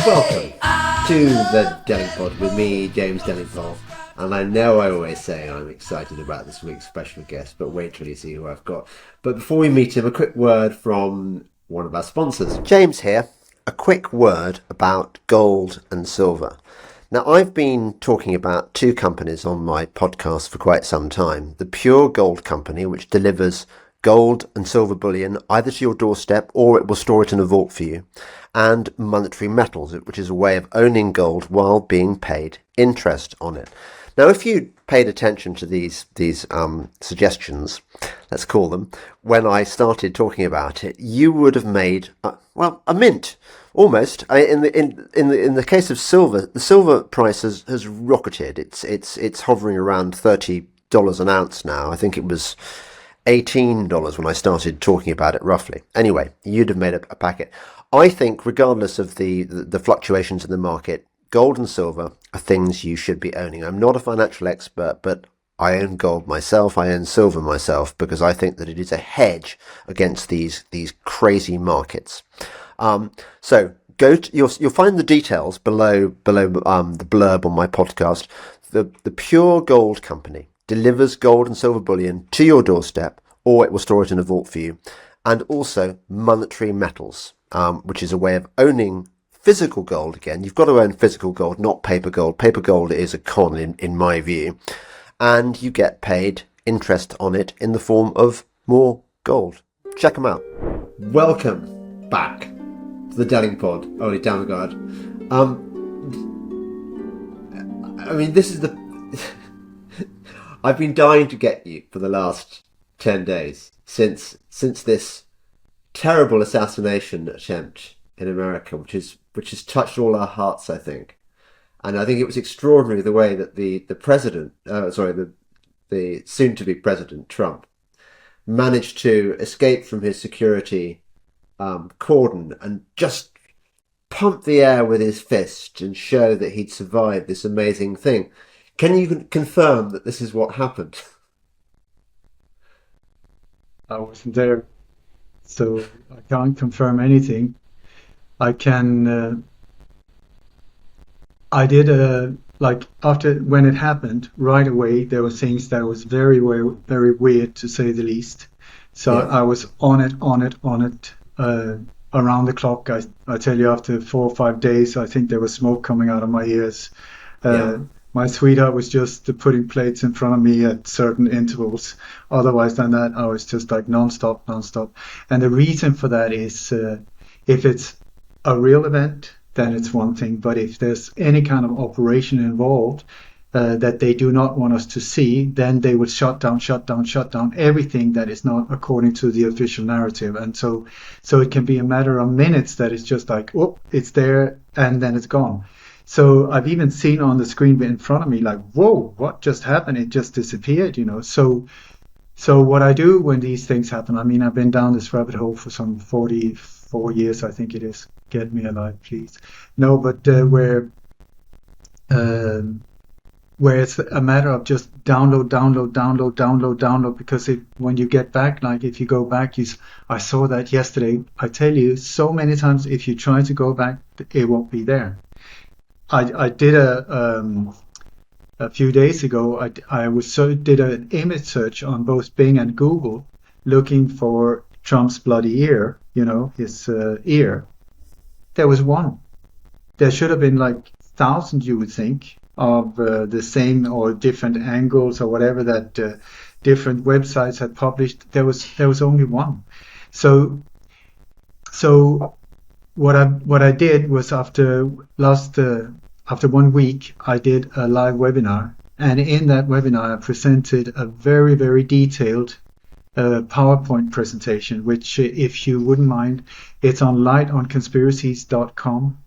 Welcome to the Dammegård with me, James Dammegård. And I know I always say I'm excited about this week's special guest, but wait till you see who I've got. But before we meet him, a quick word from one of our sponsors. James here. A quick word about gold and silver. Now, I've been talking about two companies on my podcast for quite some time. The Pure Gold Company, which delivers gold and silver bullion either to your doorstep or it will store it in a vault for you, and Monetary Metals, which is a way of owning gold while being paid interest on it. Now, if you paid attention to these suggestions, let's call them, when I started talking about it, you would have made a mint. Almost. In the case of silver, the silver price has rocketed. It's hovering around $30 an ounce now. I think it was $18 when I started talking about it roughly. Anyway, you'd have made a packet. I think regardless of the fluctuations in the market, gold and silver are things you should be owning. I'm not a financial expert, but I own gold myself. I own silver myself because I think that it is a hedge against these crazy markets. So you'll find the details below the blurb on my podcast. The Pure Gold Company delivers gold and silver bullion to your doorstep, or it will store it in a vault for you. And also Monetary Metals, which is a way of owning physical gold. Again, you've got to own physical gold, not paper gold. Paper gold is a con in my view. And you get paid interest on it in the form of more gold. Check them out. Welcome back to the Dammegård, Ole Dammegård. This is I've been dying to get you for the last 10 days since this terrible assassination attempt in America, which has touched all our hearts, I think. And I think it was extraordinary the way that the soon-to-be President Trump managed to escape from his security cordon and just pump the air with his fist and show that he'd survived this amazing thing. Can you confirm that this is what happened? I wasn't there, so I can't confirm anything. I can. I did after when it happened right away. There were things that was very, very, very weird to say the least. So Yeah. I was on it, around the clock. I tell you, after 4 or 5 days, I think there was smoke coming out of my ears. Yeah. My sweetheart was just putting plates in front of me at certain intervals. Otherwise than that, I was just like non-stop. And the reason for that is if it's a real event, then it's one thing. But if there's any kind of operation involved that they do not want us to see, then they would shut down everything that is not according to the official narrative. And so it can be a matter of minutes that it's just like, oh, it's there and then it's gone. So I've even seen on the screen in front of me, like, whoa, what just happened? It just disappeared, So what I do when these things happen, I've been down this rabbit hole for some 44 years, I think it is. Get me alive, please. No, but where it's a matter of just download, because when you get back, like if you go back, I saw that yesterday. I tell you, so many times, if you try to go back, it won't be there. I did a few days ago. I did an image search on both Bing and Google, looking for Trump's bloody ear. His ear. There was one. There should have been like thousands, you would think, of the same or different angles or whatever that different websites had published. There was only one. So what I did was after 1 week, I did a live webinar, and in that webinar, I presented a very, very detailed PowerPoint presentation, which, if you wouldn't mind, it's on lightonconspiracies.com.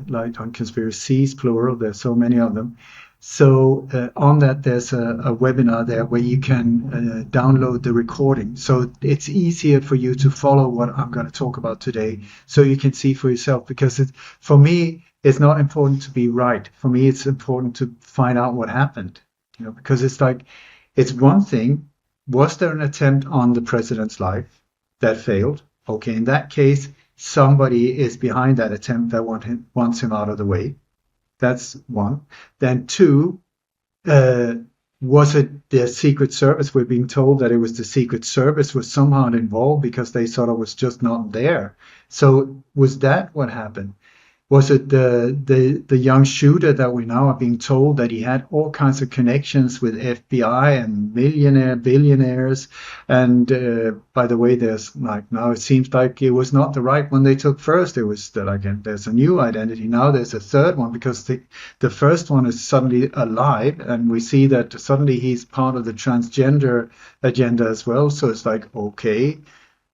Light on Conspiracies, plural. There's so many of them. So on that, there's a webinar there where you can download the recording. So it's easier for you to follow what I'm going to talk about today, so you can see for yourself. Because for me, it's not important to be right. For me, it's important to find out what happened. Because it's one thing. Was there an attempt on the president's life that failed? Okay, in that case, somebody is behind that attempt that wants him out of the way. That's one. Then two, uh, was it the Secret Service? We're being told that it was the Secret Service was somehow involved because they sort of was just not there. So was that what happened? Was it the young shooter that we now are being told that he had all kinds of connections with FBI and billionaires? And by the way, there's like now it seems like it was not the right one they took first. It was there's a new identity now. There's a third one because the first one is suddenly alive, and we see that suddenly he's part of the transgender agenda as well. So it's like okay.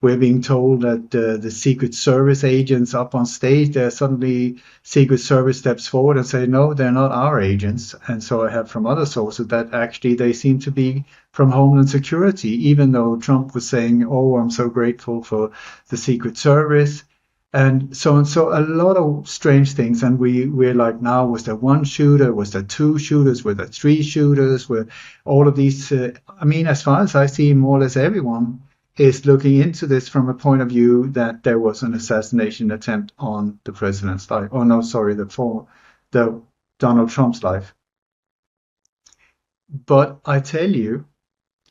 We're being told that the Secret Service agents up on stage, there suddenly Secret Service steps forward and say, no, they're not our agents. And so I have from other sources that actually they seem to be from Homeland Security, even though Trump was saying, oh, I'm so grateful for the Secret Service. And so on. So a lot of strange things. And we're like, now, was there one shooter? Was there two shooters? Were there three shooters? Were all of these? I mean, as far as I see, more or less everyone is looking into this from a point of view that there was an assassination attempt on the president's life. Oh no, sorry, the Donald Trump's life. But I tell you,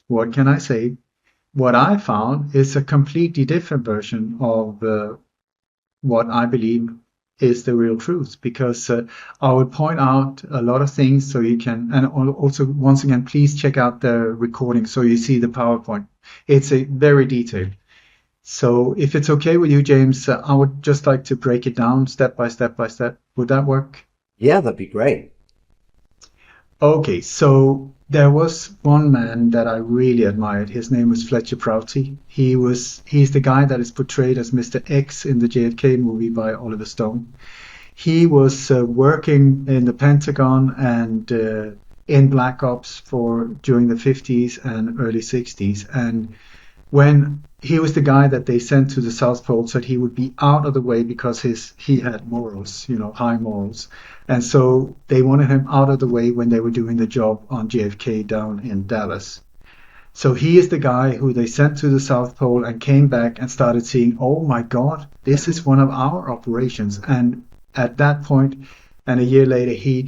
what can I say? What I found is a completely different version of what I believe is the real truth, because I would point out a lot of things so you can, and also once again, please check out the recording so you see the PowerPoint. It's a very detailed. So if it's okay with you, James, I would just like to break it down step by step by step. Would that work? Yeah, that'd be great. Okay, so there was one man that I really admired. His name was Fletcher Prouty. He's the guy that is portrayed as Mr. X in the JFK movie by Oliver Stone. He was working in the Pentagon and in Black Ops during the 50s and early 60s. And when he was the guy that they sent to the South Pole so that he would be out of the way because he had morals, high morals. And so they wanted him out of the way when they were doing the job on JFK down in Dallas. So he is the guy who they sent to the South Pole and came back and started seeing, oh my God, this is one of our operations. And at that point, and a year later, he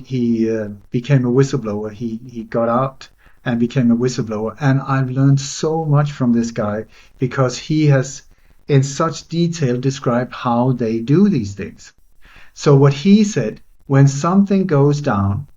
became a whistleblower. He got out and became a whistleblower. And I've learned so much from this guy because he has, in such detail, described how they do these things. So what he said, when something goes down,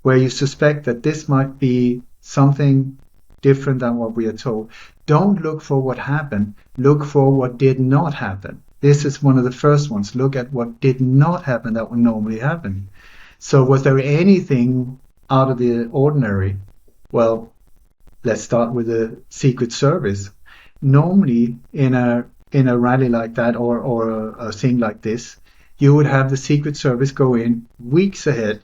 where you suspect that this might be something different than what we are told, don't look for what happened. Look for what did not happen. This is one of the first ones. Look at what did not happen that would normally happen. So was there anything out of the ordinary? Well, let's start with the Secret Service. Normally in a rally like that or a thing like this, you would have the Secret Service go in weeks ahead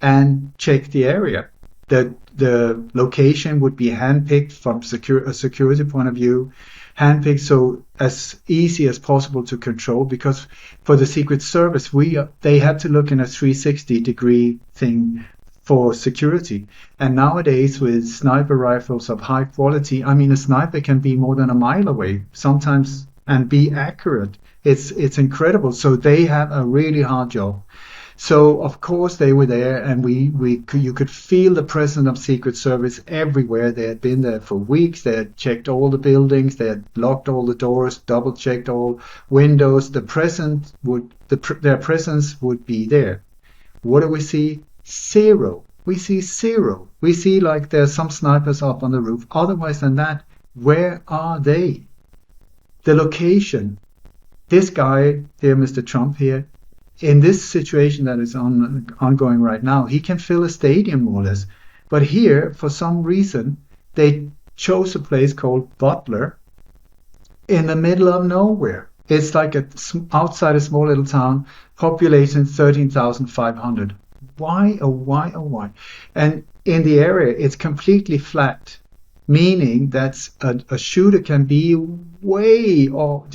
and check the area. The location would be handpicked from a security point of view, handpicked so as easy as possible to control, because for the Secret Service, they had to look in a 360-degree thing for security. And nowadays, with sniper rifles of high quality, I mean, a sniper can be more than a mile away sometimes and be accurate. It's incredible. So they have a really hard job. So of course they were there, and you could feel the presence of Secret Service everywhere. They had been there for weeks. They had checked all the buildings. They had locked all the doors, double checked all windows. Their presence would be there. What do we see? Zero. We see zero. We see like there's some snipers up on the roof. Otherwise than that, where are they? The location. This guy, dear Mr. Trump here, in this situation that is ongoing right now, he can fill a stadium more or less. But here, for some reason, they chose a place called Butler in the middle of nowhere. It's like outside a small little town, population 13,500. Why, oh why, oh why? And in the area, it's completely flat, meaning that a shooter can be way off,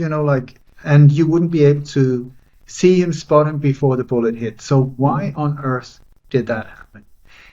and you wouldn't be able to see him, spot him before the bullet hit. So why on earth did that happen?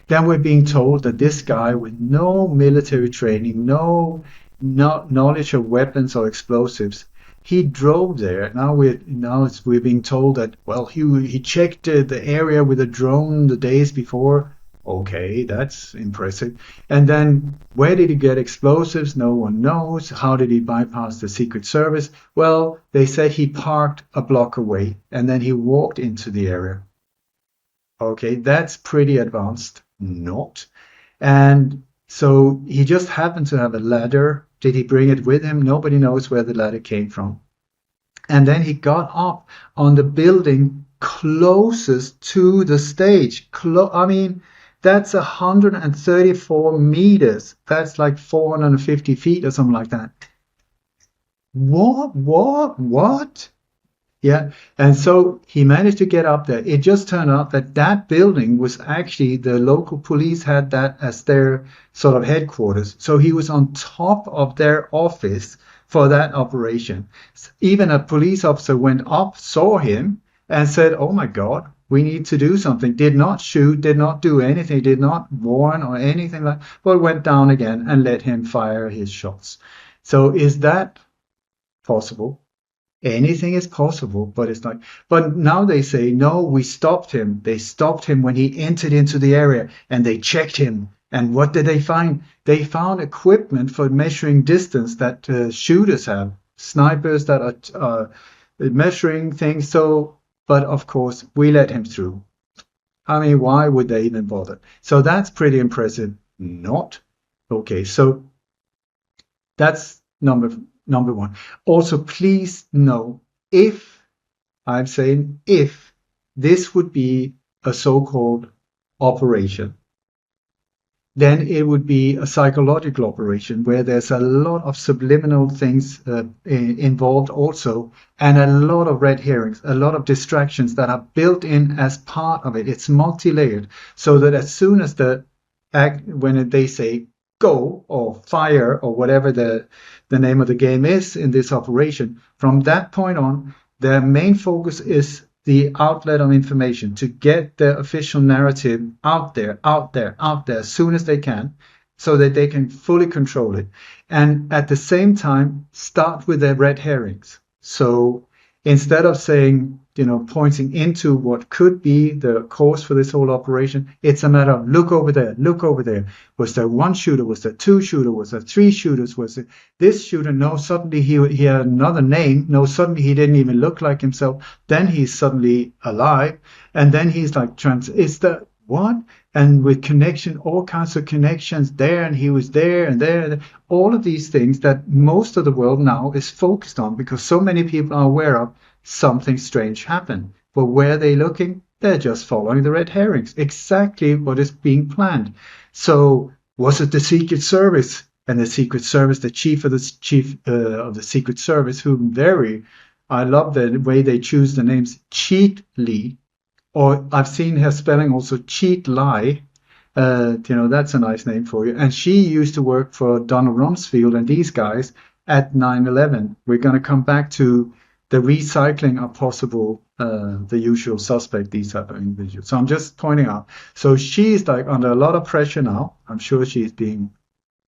Then we're being told that this guy with no military training, no knowledge of weapons or explosives, he drove there. We're being told that, well, he checked the area with a drone the days before. Okay, that's impressive. And then where did he get explosives? No one knows. How did he bypass the Secret Service? Well, they said he parked a block away and then he walked into the area. Okay, that's pretty advanced. Not. And so he just happened to have a ladder. Did he bring it with him? Nobody knows where the ladder came from. And then he got up on the building closest to the stage. I mean, that's 134 meters. That's like 450 feet or something like that. What? Yeah. And so he managed to get up there. It just turned out that that building was actually, the local police had that as their sort of headquarters. So he was on top of their office for that operation. Even a police officer went up, saw him, and said, "Oh my God, we need to do something." Did not shoot, did not do anything, did not warn or anything like that, but went down again and let him fire his shots. So is that possible? Anything is possible, but it's like, but now they say, no, we stopped him. They stopped him when he entered into the area and they checked him. And what did they find? They found equipment for measuring distance that shooters have, snipers that are measuring things. So, but of course, we let him through. I mean, why would they even bother? So that's pretty impressive. Not. Okay, so that's number one. Also, please know, if this would be a so-called operation, then it would be a psychological operation where there's a lot of subliminal things involved also, and a lot of red herrings, a lot of distractions that are built in as part of it. It's multi-layered, so that as soon as when they say go or fire or whatever the name of the game is in this operation, from that point on, their main focus is the outlet of information, to get the official narrative out there as soon as they can, so that they can fully control it. And at the same time, start with their red herrings. So instead of saying, pointing into what could be the cause for this whole operation, it's a matter of look over there. Was there one shooter? Was there two shooters? Was there three shooters? Was it this shooter? No, suddenly he had another name. No, suddenly he didn't even look like himself. Then he's suddenly alive. And then he's like, is that what? And with connection, all kinds of connections there, and he was there and there. All of these things that most of the world now is focused on, because so many people are aware of something strange happened. But where are they looking? They're just following the red herrings. Exactly what is being planned. So was it the Secret Service? And the Secret Service, the chief of the Secret Service, I love the way they choose the names, Cheat Lee, or I've seen her spelling also Cheat Lie. That's a nice name for you. And she used to work for Donald Rumsfeld and these guys at 9/11. We're going to come back to the recycling of possible, the usual suspect, these type of individuals. So I'm just pointing out. So she's like under a lot of pressure now. I'm sure she's being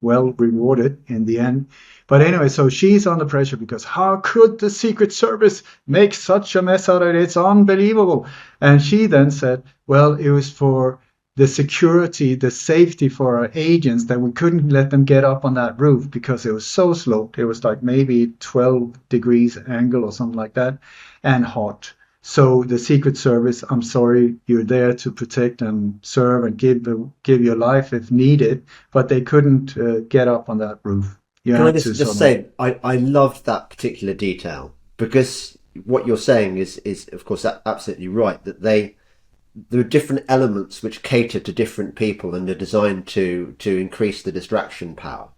well rewarded in the end. But anyway, so she's under pressure because how could the Secret Service make such a mess out of it? It's unbelievable. And she then said, well, it was for the security, the safety for our agents, that we couldn't let them get up on that roof because it was so sloped. It was like maybe 12 degrees angle or something like that, and hot. So the Secret Service, I'm sorry, you're there to protect and serve and give your life if needed, but they couldn't get up on that roof. Can I just say, I loved that particular detail, because what you're saying is of course absolutely right, that there are different elements which cater to different people and are designed to increase the distraction power.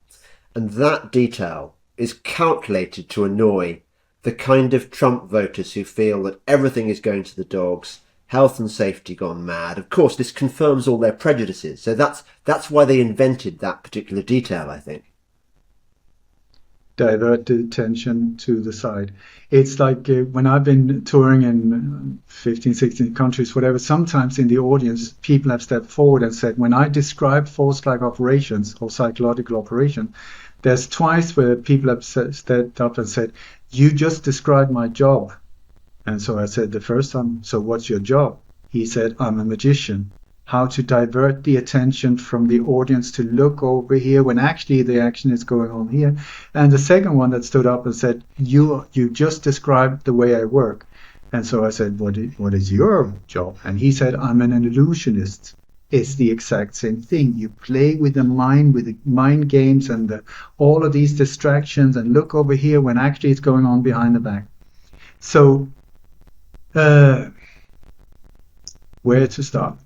And that detail is calculated to annoy the kind of Trump voters who feel that everything is going to the dogs, health and safety gone mad. Of course, this confirms all their prejudices. So that's why they invented that particular detail, I think. Divert the attention to the side. It's like when I've been touring in 15, 16 countries, whatever, sometimes in the audience, people have stepped forward and said, when I describe force flag operations or psychological operation, there's twice where people have stepped up and said, you just described my job. And so I said the first time, so what's your job? He said, I'm a magician. How to divert the attention from the audience to look over here when actually the action is going on here. And the second one that stood up and said, you just described the way I work. And so I said, what is your job? And he said, I'm an illusionist. It's the exact same thing. You play with the mind games and all of these distractions and look over here when actually it's going on behind the back. So, where to start?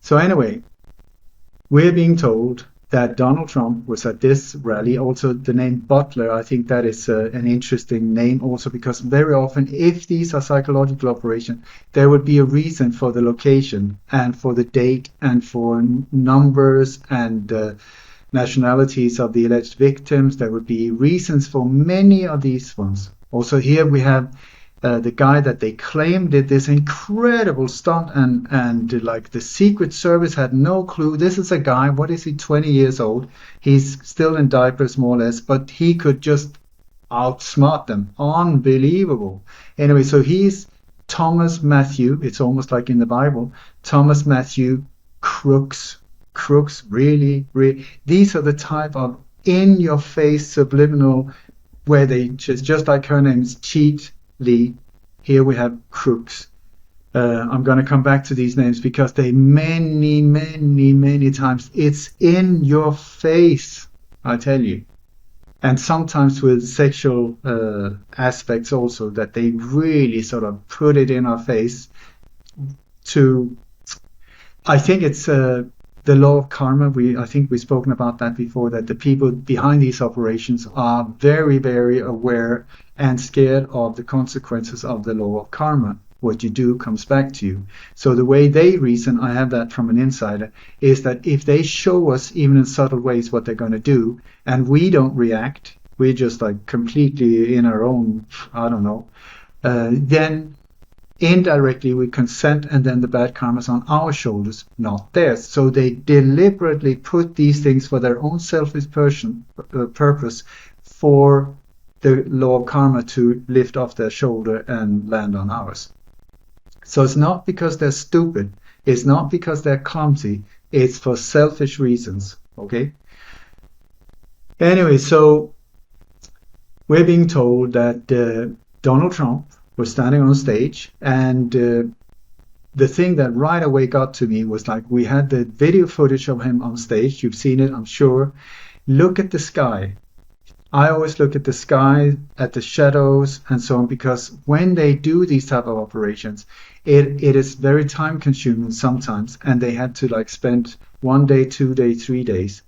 So anyway, we're being told that Donald Trump was at this rally. Also, the name Butler, I think that is an interesting name also, because very often, if these are psychological operations, there would be a reason for the location and for the date and for numbers and nationalities of the alleged victims. There would be reasons for many of these ones. Also here we have the guy that they claim did this incredible stunt, and like the Secret Service had no clue. This is a guy, what is he, 20 years old? He's still in diapers more or less, but he could just outsmart them. Unbelievable. Anyway, so he's Thomas Matthew. It's almost like in the Bible. Thomas Matthew Crooks. Crooks, really. These are the type of in-your-face subliminal, where they just like her name's Cheat Lee. Here we have Crooks. I'm going to come back to these names because they many times, it's in your face, I tell you. And sometimes with sexual aspects also, that they really sort of put it in our face to, I think it's the law of karma. I think we've spoken about that before, that the people behind these operations are very, very aware and scared of the consequences of the law of karma. What you do comes back to you. So the way they reason, I have that from an insider, is that if they show us even in subtle ways what they're going to do, and we don't react, we're just like completely in our own, I don't know, then indirectly we consent, and then the bad karma's on our shoulders, not theirs. So they deliberately put these things for their own selfish purpose, for the law of karma to lift off their shoulder and land on ours. So it's not because they're stupid, it's not because they're clumsy, it's for selfish reasons, okay? Anyway, so we're being told that Donald Trump was standing on stage, and the thing that right away got to me was, like, we had the video footage of him on stage. You've seen it, I'm sure. Look at the sky. I always look at the sky, at the shadows and so on, because when they do these type of operations, it is very time consuming sometimes, and they had to like spend 1 day, 2 days, 3 days.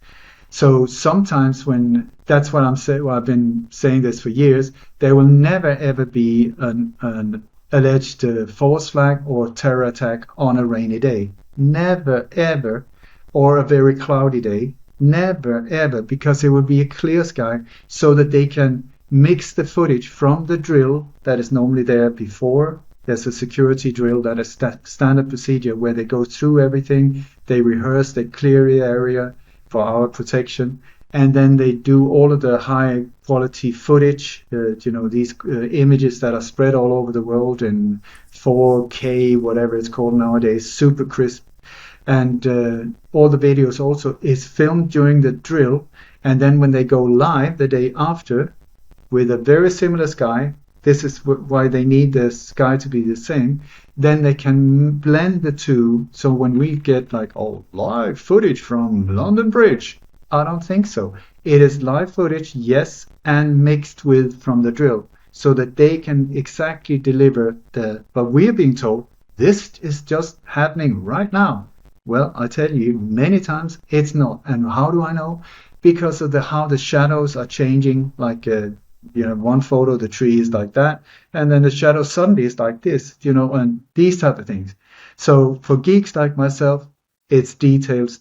So sometimes when, that's what I'm saying, well, I've been saying this for years, there will never ever be an alleged false flag or terror attack on a rainy day. Never ever. Or a very cloudy day. Never ever, because it will be a clear sky, so that they can mix the footage from the drill that is normally there before. There's a security drill that is standard procedure where they go through everything, they rehearse, they clear the area for our protection, and then they do all of the high quality footage, these images that are spread all over the world in 4K, whatever it's called nowadays, super crisp. And all the videos also is filmed during the drill, and then when they go live the day after with a very similar sky, this is why they need the sky to be the same, then they can blend the two. So when we get like, oh, live footage from London Bridge, I don't think so. It is live footage, yes, and mixed with from the drill, so that they can exactly deliver but we're being told this is just happening right now. Well, I tell you, many times it's not. And how do I know? Because of how the shadows are changing. Like, one photo, the tree is like that, and then the shadow suddenly is like this, and these type of things. So for geeks like myself, it's details.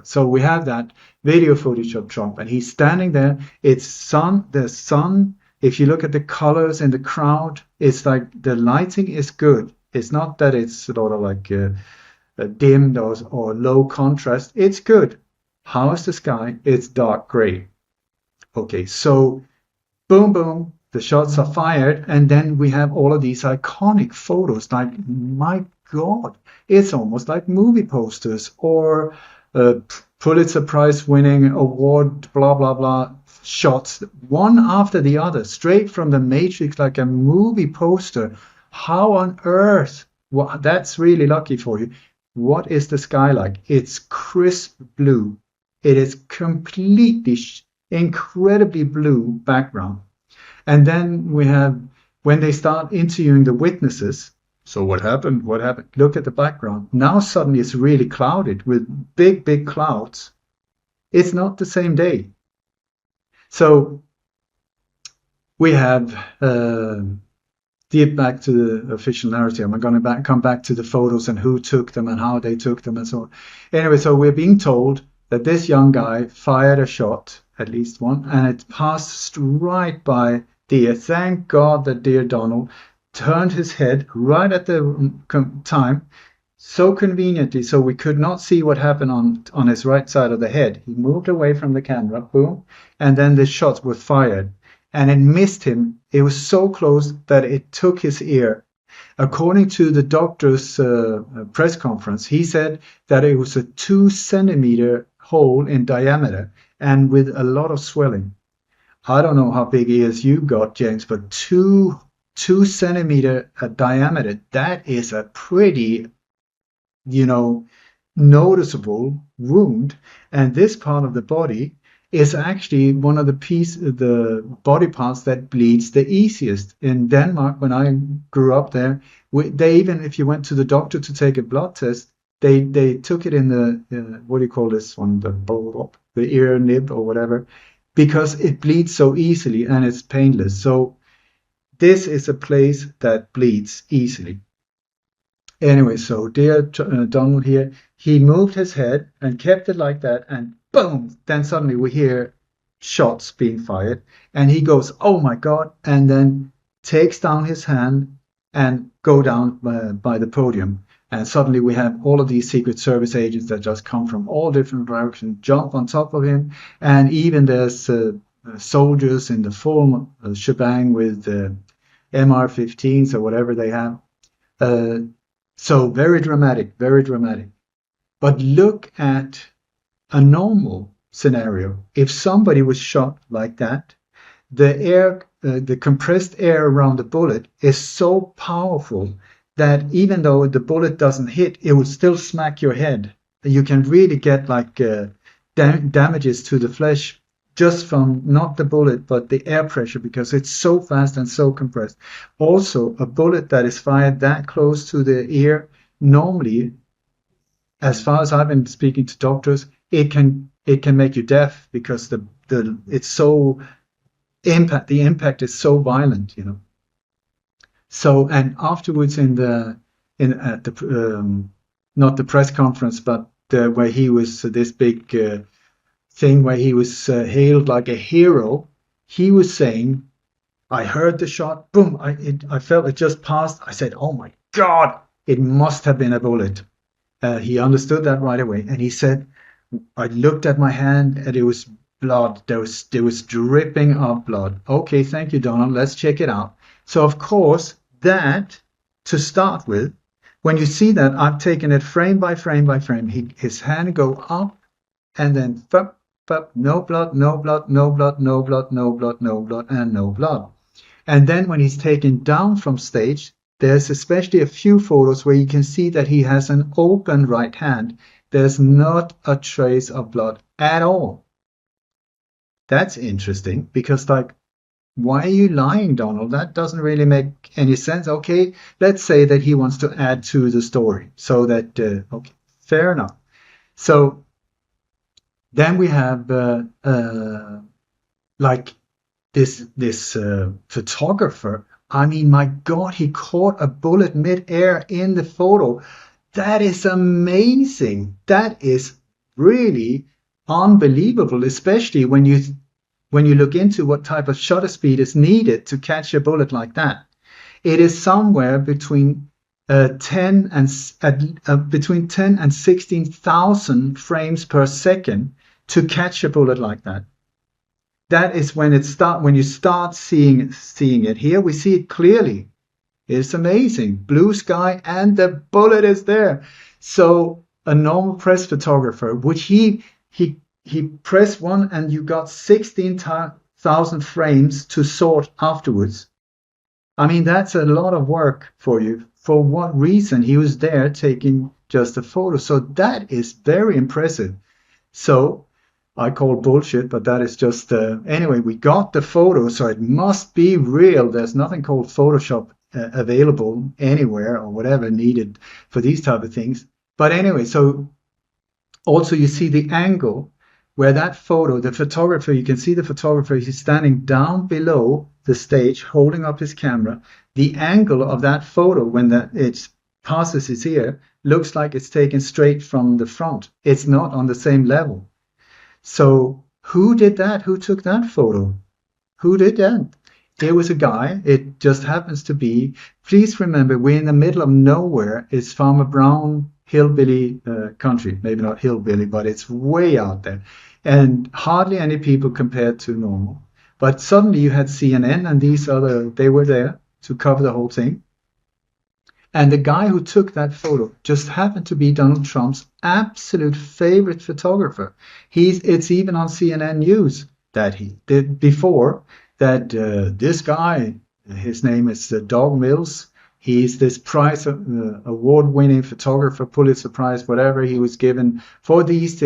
So we have that video footage of Trump, and he's standing there. It's the sun. If you look at the colors in the crowd, it's like the lighting is good. It's not that it's sort of like dimmed or low contrast. It's good. How is the sky? It's dark gray. Okay, so boom, the shots are fired, and then we have all of these iconic photos. Like, my God, it's almost like movie posters or Pulitzer Prize winning award, blah, blah, blah, shots, one after the other, straight from the Matrix, like a movie poster. How on earth? Well, that's really lucky for you. What is the sky like? It's crisp blue. It is completely incredibly blue background. And then we have, when they start interviewing the witnesses, so what happened? What happened? Look at the background. Now suddenly it's really clouded with big, big clouds. It's not the same day. So we have deep back to the official narrative. I'm going to come back to the photos and who took them and how they took them and so on. Anyway, so we're being told that this young guy fired a shot, at least one, and it passed right by Dear. Thank God that Dear Donald turned his head right at the time, so conveniently, so we could not see what happened on his right side of the head. He moved away from the camera, boom, and then the shots were fired. And it missed him. It was so close that it took his ear. According to the doctor's press conference, he said that it was a 2 centimeter hole in diameter and with a lot of swelling. I don't know how big ears you got, James, but two centimeter diameter, that is a pretty, noticeable wound. And this part of the body is actually one of the body parts that bleeds the easiest. In Denmark, when I grew up there, they even, if you went to the doctor to take a blood test, they took it in the, what do you call this one, the ear nib or whatever, because it bleeds so easily and it's painless. So this is a place that bleeds easily. Anyway, so Dear Donald here, he moved his head and kept it like that, and boom, then suddenly we hear shots being fired, and he goes, oh my God, and then takes down his hand and go down by the podium. And suddenly we have all of these Secret Service agents that just come from all different directions, jump on top of him, and even there's soldiers in the full shebang with MR-15s or whatever they have. So very dramatic, very dramatic. But look at a normal scenario. If somebody was shot like that, the compressed air around the bullet is so powerful that even though the bullet doesn't hit, it will still smack your head. You can really get like damages to the flesh just from not the bullet, but the air pressure, because it's so fast and so compressed. Also, a bullet that is fired that close to the ear, normally, as far as I've been speaking to doctors, it can make you deaf because the impact is so violent, So, and afterwards at the not the press conference, but where he was this big thing where he was hailed like a hero, he was saying, I heard the shot, boom, I felt it just passed. I said, oh my God, it must have been a bullet. He understood that right away. And he said, I looked at my hand and it was blood. There was dripping of blood. Okay, thank you, Donald. Let's check it out. So, of course, that, to start with, when you see that, I've taken it frame by frame by frame. His hand go up and then no blood, no blood, no blood, no blood, no blood, no blood, and no blood. And then when he's taken down from stage, there's especially a few photos where you can see that he has an open right hand. There's not a trace of blood at all. That's interesting because, like, why are you lying, Donald? That doesn't really make any sense. Okay, let's say that he wants to add to the story so that, okay, fair enough. So then we have like this photographer. I mean, my God, he caught a bullet mid-air in the photo. That is amazing. That is really unbelievable, especially when you look into what type of shutter speed is needed to catch a bullet like that. It is somewhere between 10 and 16,000 frames per second to catch a bullet like that. that is when you start seeing it. Here we see it clearly. It's amazing. Blue sky and the bullet is there. So a normal press photographer, which he pressed one and you got 16,000 frames to sort afterwards. I mean, that's a lot of work for you. For what reason? He was there taking just a photo. So that is very impressive. So I call bullshit, but that is just, anyway, we got the photo, so it must be real. There's nothing called Photoshop available anywhere or whatever needed for these type of things. But anyway, so also you see the angle where that photo, the photographer, you can see the photographer, he's standing down below the stage holding up his camera. The angle of that photo when it passes his ear looks like it's taken straight from the front. It's not on the same level. So who did that? Who took that photo? Who did that? It was a guy. It just happens to be. Please remember, we're in the middle of nowhere. It's Farmer Brown hillbilly country. Maybe not hillbilly, but it's way out there. And hardly any people compared to normal. But suddenly you had CNN and these other, they were there to cover the whole thing. And the guy who took that photo just happened to be Donald Trump's absolute favorite photographer. It's even on CNN News that he did before that this guy, his name is Doug Mills. He's this prize award-winning photographer, Pulitzer Prize, whatever he was given for these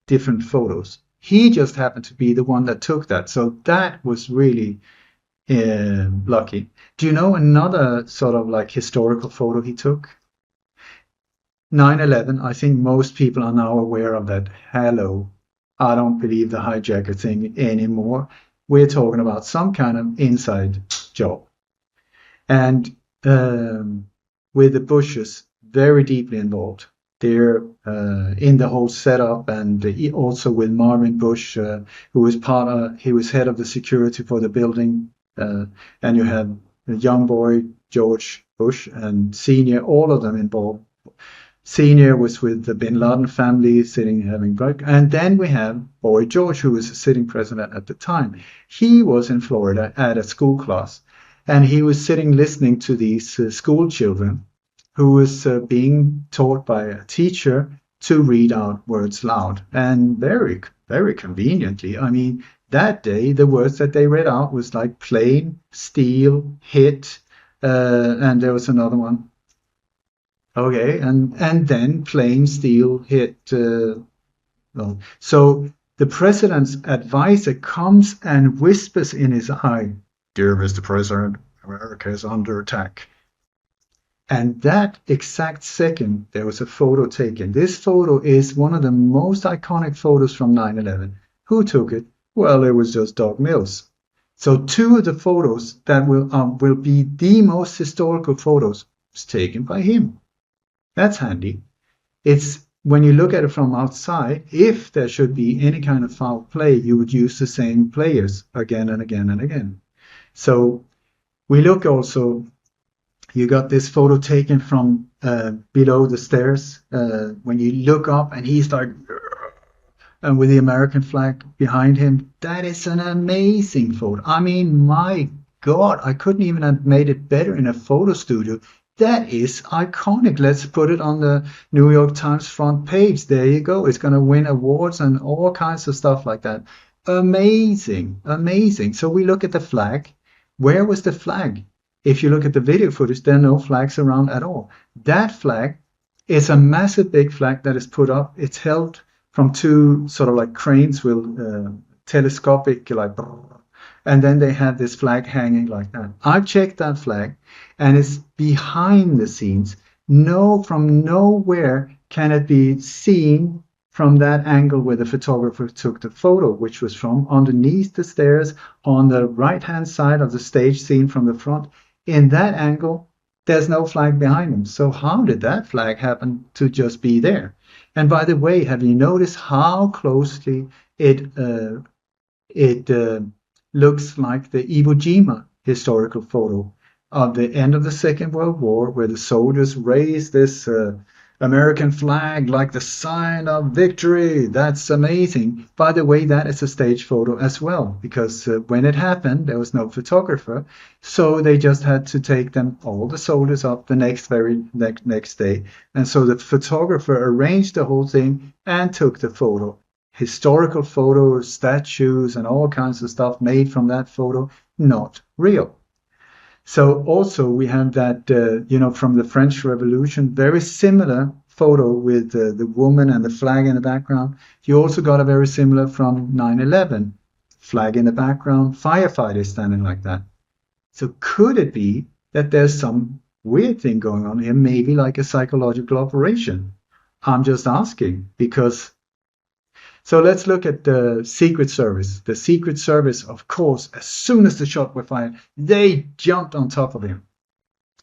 different photos. He just happened to be the one that took that. So that was really lucky. Do you know another sort of like historical photo he took? 9/11. I think most people are now aware of that. Hello, I don't believe the hijacker thing anymore. We're talking about some kind of inside job. And with the Bushes very deeply involved. They're in the whole setup, and also with Marvin Bush, who was he was head of the security for the building. And you have the young boy, George Bush, and Senior, all of them involved. Senior was with the Bin Laden family sitting having breakfast. And then we have Boy George, who was a sitting president at the time. He was in Florida at a school class, and he was sitting listening to these school children who was being taught by a teacher to read out words loud. And very, very conveniently, I mean, that day, the words that they read out was like plane, steal, hit, and there was another one. Okay, and then plane, steal, hit. No. So the president's advisor comes and whispers in his eye, "Dear Mr. President, America is under attack." And that exact second, there was a photo taken. This photo is one of the most iconic photos from 9/11. Who took it? Well, it was just Doug Mills. So two of the photos that will be the most historical photos was taken by him. That's handy. It's when you look at it from outside, if there should be any kind of foul play, you would use the same players again and again and again. So we look also, you got this photo taken from below the stairs. When you look up and he's like, and with the American flag behind him, that is an amazing photo. I mean, my God, I couldn't even have made it better in a photo studio. That is iconic. Let's put it on the New York Times front page. There you go. It's going to win awards and all kinds of stuff like that. Amazing, amazing. So we look at the flag. Where was the flag? If you look at the video footage, there are no flags around at all. That flag is a massive big flag that is put up. It's held from two sort of like cranes with telescopic, like, and then they have this flag hanging like that. I've checked that flag, and it's behind the scenes. No, from nowhere can it be seen from that angle where the photographer took the photo, which was from underneath the stairs on the right-hand side of the stage seen from the front. In that angle, there's no flag behind him. So how did that flag happen to just be there? And by the way, have you noticed how closely it looks like the Iwo Jima historical photo of the end of the Second World War, where the soldiers raised this American flag like the sign of victory. That's amazing. By the way, that is a stage photo as well, because when it happened, there was no photographer. So they just had to take them, all the soldiers, up the next day. And so the photographer arranged the whole thing and took the photo. Historical photos, statues, and all kinds of stuff made from that photo, not real. So also we have that, from the French Revolution, very similar photo with the woman and the flag in the background. You also got a very similar from 9/11, flag in the background, firefighters standing like that. So could it be that there's some weird thing going on here, maybe like a psychological operation? I'm just asking because. So let's look at the Secret Service. The Secret Service, of course, as soon as the shot were fired, they jumped on top of him.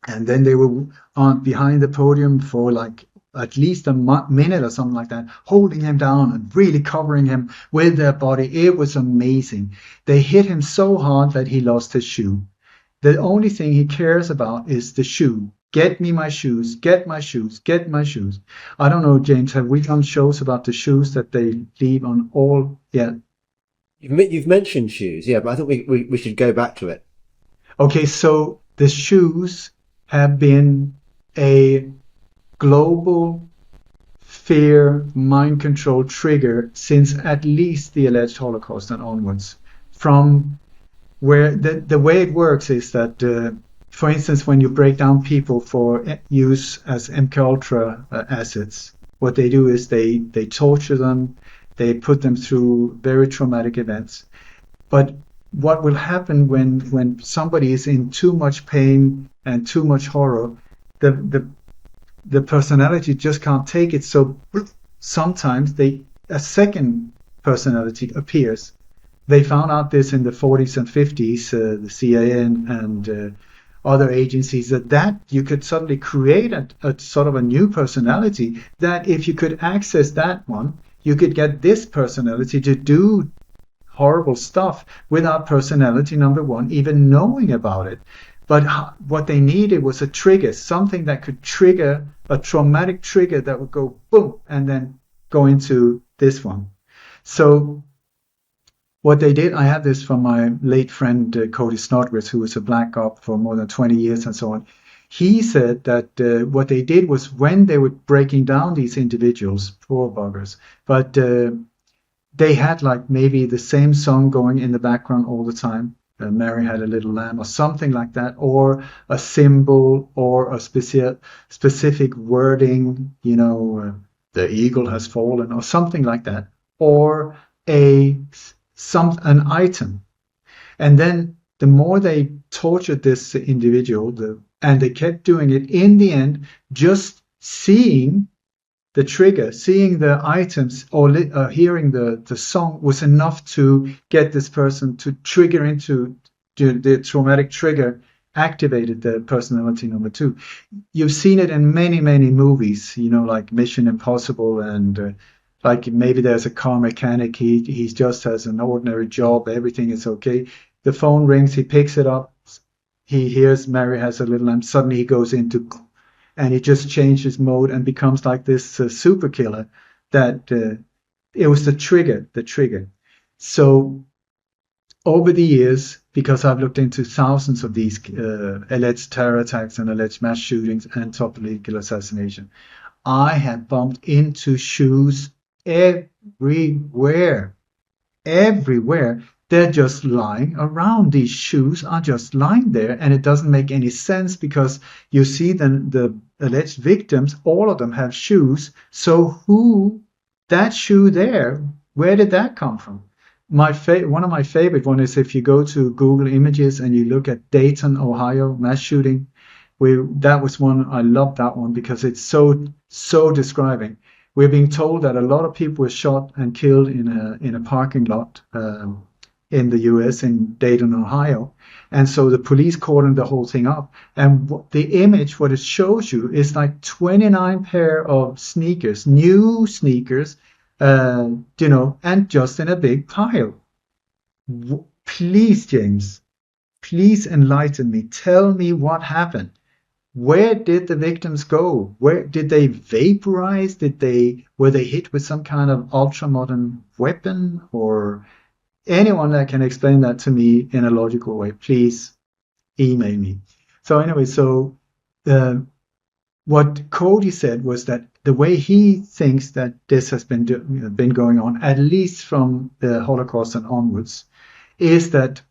And then they were on behind the podium for like at least a minute or something like that, holding him down and really covering him with their body. It was amazing. They hit him so hard that he lost his shoe. The only thing he cares about is the shoe. Get me my shoes, get my shoes, get my shoes. I don't know, James, have we done shows about the shoes that they leave on all? Yeah. You've mentioned shoes, yeah, but I think we should go back to it. Okay, so the shoes have been a global fear mind control trigger since at least the alleged Holocaust and onwards. From where the way it works is that for instance, when you break down people for use as MKUltra assets, what they do is they torture them, they put them through very traumatic events. But what will happen when somebody is in too much pain and too much horror, the personality just can't take it. So sometimes a second personality appears. They found out this in the 40s and 50s, the CIA and other agencies, that you could suddenly create a sort of a new personality, that if you could access that one, you could get this personality to do horrible stuff without personality number one even knowing about it. But what they needed was a trigger, something that could trigger a traumatic trigger that would go boom and then go into this one. So what they did, I had this from my late friend Cody Snodgrass, who was a black op for more than 20 years and so on. He said that what they did was, when they were breaking down these individuals, poor buggers, but they had like maybe the same song going in the background all the time. Mary Had a Little Lamb or something like that, or a symbol or a specific wording, the eagle has fallen or something like that, or an item. And then the more they tortured this individual, and they kept doing it, in the end, just seeing the trigger, seeing the items or hearing the song was enough to get this person to trigger into the traumatic trigger, activated the personality number two. You've seen it in many, many movies, like Mission Impossible, and like maybe there's a car mechanic, he just has an ordinary job, everything is okay. The phone rings, he picks it up, he hears Mary Has a Little Lamb, suddenly he goes into, and he just changes mode and becomes like this super killer. That it was the trigger. So over the years, because I've looked into thousands of these alleged terror attacks and alleged mass shootings and top political assassination, I have bumped into shoes everywhere. They're just lying around. These shoes are just lying there, and it doesn't make any sense, because you see the alleged victims, all of them have shoes. So that shoe there, where did that come from? One of my favorite one is, if you go to Google Images and you look at Dayton, Ohio mass shooting, that was one, I love that one because it's so describing. We're being told that a lot of people were shot and killed in a parking lot in the US, in Dayton, Ohio. And so the police cordoned the whole thing up. And the image, what it shows you, is like 29 pair of sneakers, new sneakers, and just in a big pile. Please, James, please enlighten me. Tell me what happened. where did the victims go? Where did they vaporize? Were they hit with some kind of ultra modern weapon? Or anyone that can explain that to me in a logical way, please email me. So anyway, uh, what Cody said was that the way he thinks that this has been going on, at least from the Holocaust and onwards, is that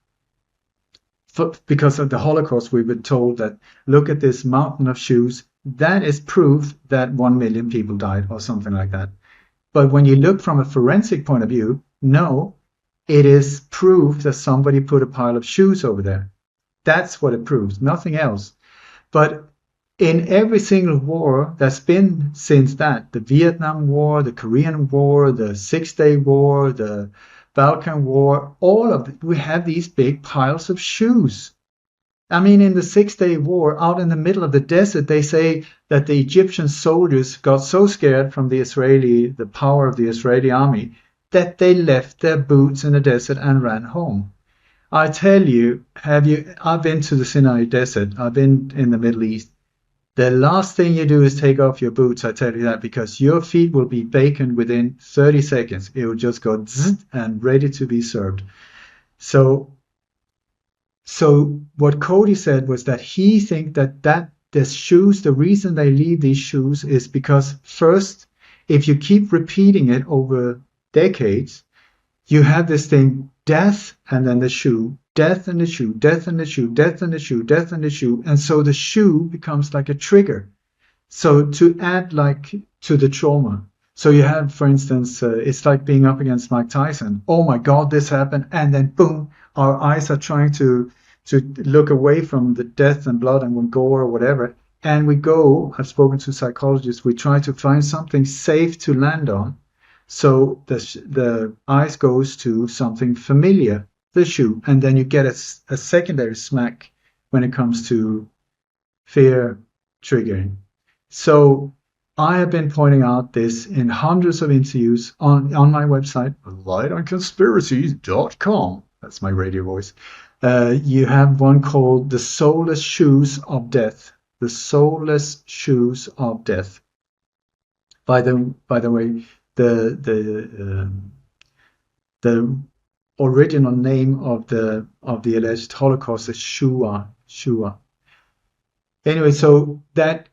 because of the Holocaust, we've been told that look at this mountain of shoes. That is proof that 1 million people died or something like that. But when you look from a forensic point of view, no, it is proof that somebody put a pile of shoes over there. That's what it proves, nothing else. But in every single war that's been since that, the Vietnam War, the Korean War, the Six-Day War, the Balkan War, all of it, we have these big piles of shoes. I mean, in the Six-Day War, out in the middle of the desert, they say that the Egyptian soldiers got so scared from the power of the Israeli army, that they left their boots in the desert and ran home. I tell you, I've been to the Sinai Desert, I've been in the Middle East. The last thing you do is take off your boots, I tell you that, because your feet will be bacon within 30 seconds. It will just go zzz and ready to be served. So what Cody said was that he thinks that the shoes, the reason they leave these shoes is because first, if you keep repeating it over decades, you have this thing, death and then the shoe, death and the shoe, death and the shoe, death and the shoe, death and the shoe. And so the shoe becomes like a trigger. So to add like to the trauma. So you have, for instance, it's like being up against Mike Tyson. Oh my God, this happened. And then boom, our eyes are trying to look away from the death and blood and gore or whatever. And we go, I've spoken to psychologists, we try to find something safe to land on. So the eyes goes to something familiar, the shoe, and then you get a secondary smack when it comes to fear triggering. So I have been pointing out this in hundreds of interviews on my website, lightonconspiracies.com. That's my radio voice. You have one called The Soulless Shoes of Death. The Soulless Shoes of Death. By the way, the original name of the alleged Holocaust is Shua. Anyway, so that,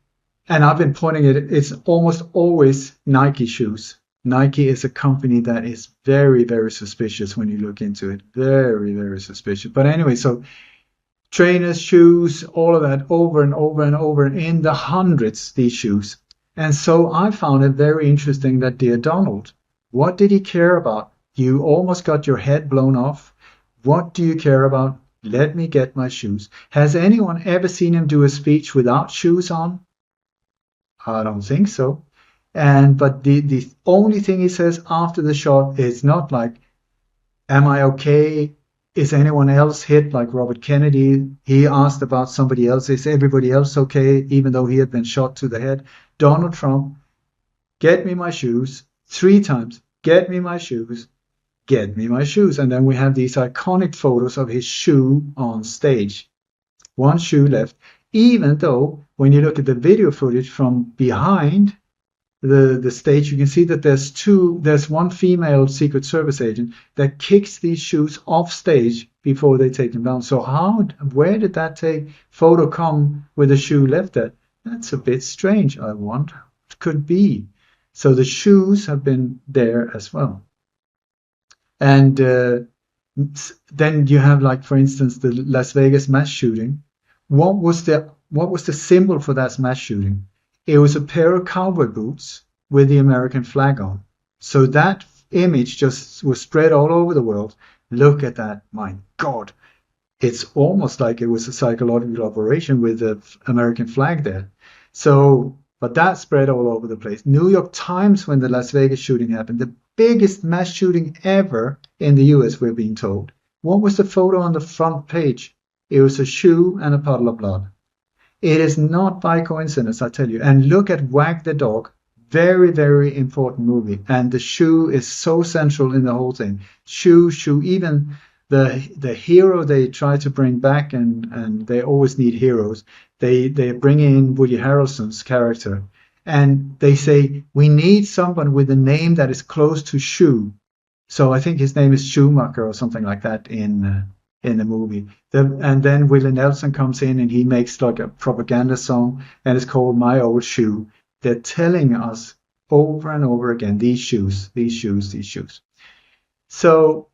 and I've been pointing it's almost always Nike shoes. Nike is a company that is very, very suspicious when you look into it. Very, very suspicious. But anyway, so trainers, shoes, all of that, over and over and over, in the hundreds, these shoes. And so I found it very interesting that dear Donald, what did he care about? You almost got your head blown off. What do you care about? Let me get my shoes. Has anyone ever seen him do a speech without shoes on? I don't think so. But the only thing he says after the shot is not like, am I okay? Is anyone else hit like Robert Kennedy? He asked about somebody else. Is everybody else okay, even though he had been shot to the head? Donald Trump, get me my shoes, 3 times. Get me my shoes. Get me my shoes. And then we have these iconic photos of his shoe on stage. One shoe left. Even though when you look at the video footage from behind the stage, you can see that there's one female Secret Service agent that kicks these shoes off stage before they take them down. So where did that photo come with the shoe left there? That's a bit strange. I wonder what it could be. So the shoes have been there as well. And then you have, like, for instance, the Las Vegas mass shooting. What was the symbol for that mass shooting? It was a pair of cowboy boots with the American flag on. So that image just was spread all over the world. Look at that. My God. It's almost like it was a psychological operation with the American flag there. So, but that spread all over the place. New York Times, when the Las Vegas shooting happened, the biggest mass shooting ever in the US, we're being told. What was the photo on the front page? It was a shoe and a puddle of blood. It is not by coincidence, I tell you. And look at Wag the Dog. Very, very important movie. And the shoe is so central in the whole thing. Shoe, even the hero they try to bring back, and they always need heroes. They bring in Woody Harrelson's character, and they say we need someone with a name that is close to Shoe. So I think his name is Schumacher or something like that in the movie. And then Willie Nelson comes in and he makes like a propaganda song, and it's called My Old Shoe. They're telling us over and over again, these shoes, these shoes, these shoes. So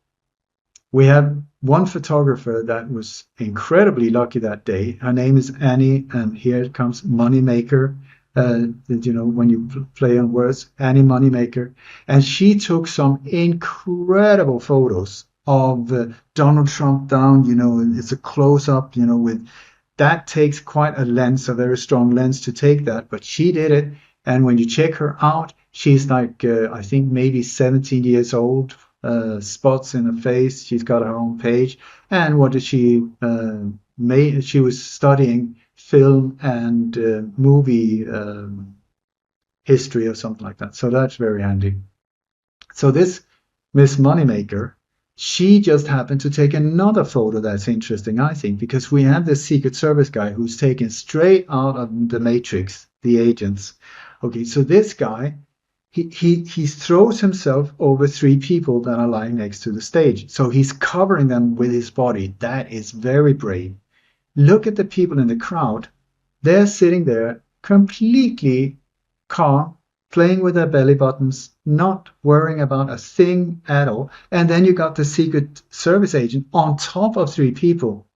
we have one photographer that was incredibly lucky that day. Her name is Annie, and here it comes Moneymaker. When you play on words, Annie Moneymaker. And she took some incredible photos of Donald Trump down, it's a close up, with that takes quite a lens, a very strong lens to take that, but she did it. And when you check her out, she's like, I think maybe 17 years old, spots in her face. She's got her own page. And what did she make? She was studying film and movie history or something like that. So that's very handy. So this Miss Moneymaker, she just happened to take another photo that's interesting, I think, because we have this Secret Service guy who's taken straight out of the Matrix, the agents. Okay, so this guy, he throws himself over three people that are lying next to the stage. So he's covering them with his body. That is very brave. Look at the people in the crowd. They're sitting there completely calm, playing with their belly buttons, not worrying about a thing at all. And then you got the Secret Service agent on top of three people.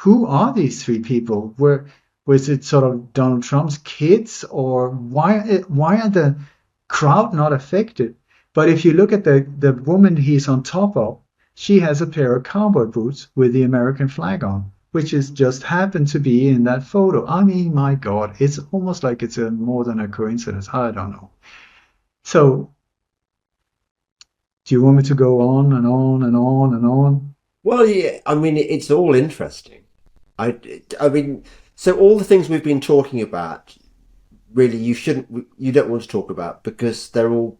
Who are these three people? Was it sort of Donald Trump's kids, or why are the crowd not affected? But if you look at the woman he's on top of, she has a pair of cowboy boots with the American flag on, which is just happened to be in that photo. I mean, my God, it's almost like it's more than a coincidence. I don't know. So, do you want me to go on and on and on and on? Well, yeah, I mean, it's all interesting. I mean, so all the things we've been talking about, really, you don't want to talk about because they're all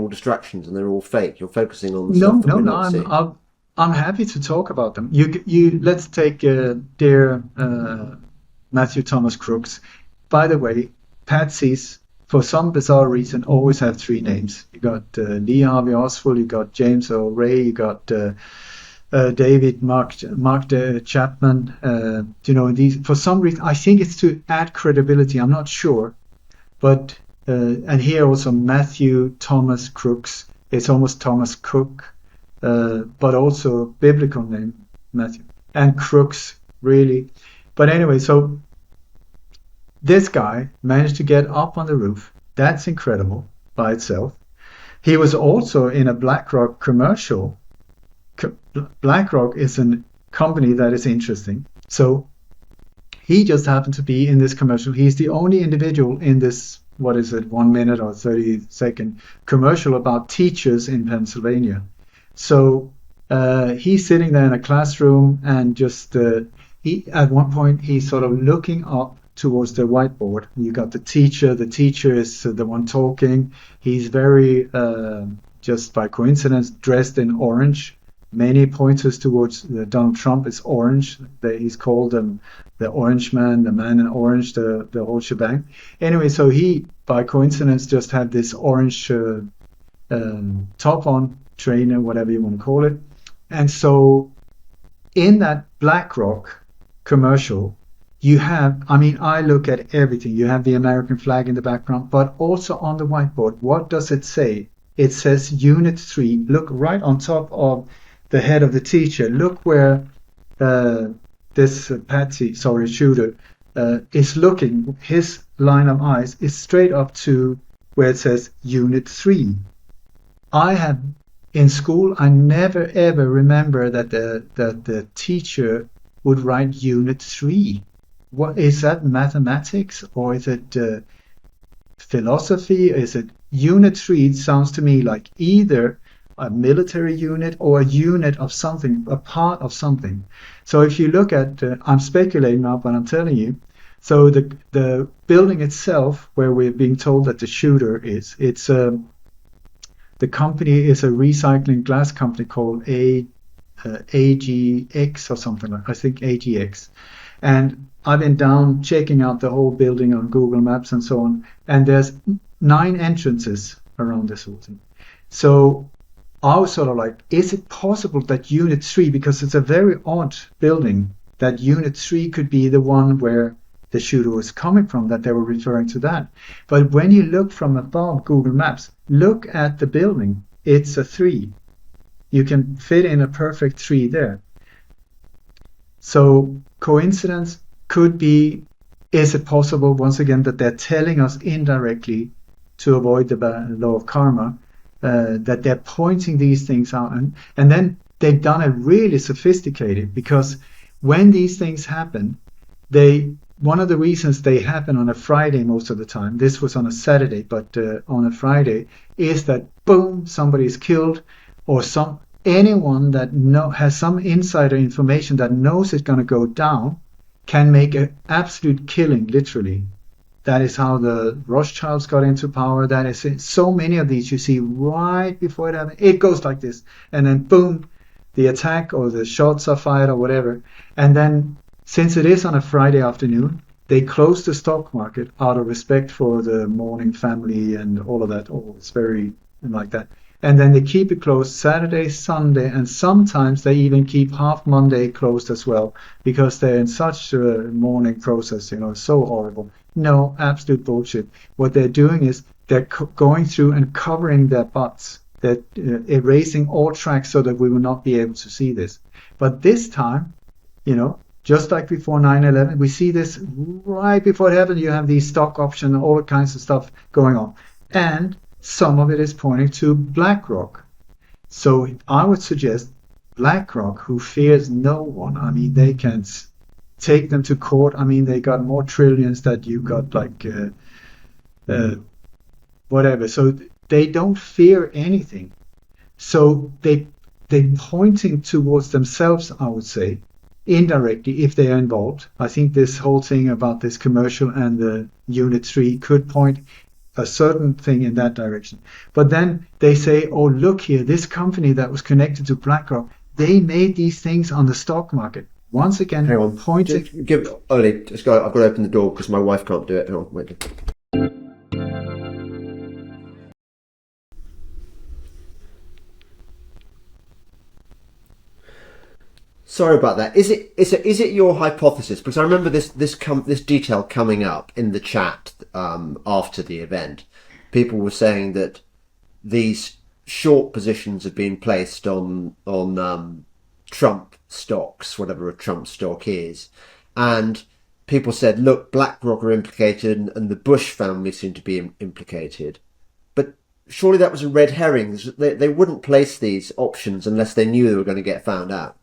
distractions and they're all fake. You're focusing on the stuff that we're not seeing. I'm happy to talk about them. You let's take dear Matthew Thomas Crooks. By the way, Patsy's, for some bizarre reason, always have three names. You got Lee Harvey Oswald, you got James Earl Ray, you got David Mark Chapman. These, for some reason, I think it's to add credibility. I'm not sure, but and here also Matthew Thomas Crooks. It's almost Thomas Cook. But also biblical name, Matthew. And Crooks, really. But anyway, so this guy managed to get up on the roof. That's incredible by itself. He was also in a BlackRock commercial. BlackRock is a company that is interesting. So he just happened to be in this commercial. He's the only individual in this, 1 minute or 30-second commercial about teachers in Pennsylvania. So he's sitting there in a classroom, and just at one point he's sort of looking up towards the whiteboard. You got the teacher. The teacher is the one talking. He's very, just by coincidence, dressed in orange. Many pointers towards Donald Trump is orange. He's called the Orange Man, the Man in Orange, the whole shebang. Anyway, so he, by coincidence, just had this orange top on, trainer, whatever you want to call it. And so in that BlackRock commercial, you have, I look at everything. You have the American flag in the background, but also on the whiteboard, what does it say? It says Unit 3. Look right on top of the head of the teacher. Look where this shooter, is looking. His line of eyes is straight up to where it says Unit 3. In school, I never ever remember that the teacher would write Unit 3. What is that? Mathematics, or is it philosophy? Is it Unit 3? It sounds to me like either a military unit or a unit of something, a part of something. So if you look at, I'm speculating now, but I'm telling you. So the building itself, where we're being told that the shooter is, the company is a recycling glass company called AGX or something like, I think AGX. And I've been down checking out the whole building on Google Maps and so on, and there's 9 entrances around this whole thing. So I was sort of like, is it possible that Unit 3, because it's a very odd building, that Unit 3 could be the one where the shooter was coming from, that they were referring to that. But when you look from above Google Maps, look at the building, it's a 3. You can fit in a perfect 3 there. So coincidence could be, is it possible, once again, that they're telling us indirectly to avoid the law of karma, that they're pointing these things out. And then they've done it really sophisticated, because when these things happen, one of the reasons they happen on a Friday most of the time, this was on a Saturday, but on a Friday, is that boom, somebody is killed, or anyone that has some insider information that knows it's going to go down can make an absolute killing, literally. That is how the Rothschilds got into power. That is it. So many of these you see right before it happens. It goes like this, and then boom, the attack or the shots are fired or whatever. And then, since it is on a Friday afternoon, they close the stock market out of respect for the mourning family and all of that. Oh, it's very like that. And then they keep it closed Saturday, Sunday, and sometimes they even keep half Monday closed as well, because they're in such a mourning process, so horrible. No, absolute bullshit. What they're doing is they're going through and covering their butts. They're erasing all tracks so that we will not be able to see this. But this time, just like before 9/11, we see this right before it happened. You have these stock options, all kinds of stuff going on. And some of it is pointing to BlackRock. So I would suggest BlackRock, who fears no one. I mean, they can take them to court. I mean, they got more trillions that you got, like whatever. So they don't fear anything. So they're pointing towards themselves, I would say, indirectly, if they are involved. I think this whole thing about this commercial and the Unit 3 could point a certain thing in that direction. But then they say, oh, look here, this company that was connected to BlackRock, they made these things on the stock market. Once again, Hang on. pointing. Ole, I've got to open the door because my wife can't do it. Hang on, wait. Sorry about that. Is it your hypothesis? Because I remember this detail coming up in the chat after the event. People were saying that these short positions have been placed on Trump stocks, whatever a Trump stock is, and people said, look, BlackRock are implicated and the Bush family seem to be implicated. But surely that was a red herring. They wouldn't place these options unless they knew they were going to get found out.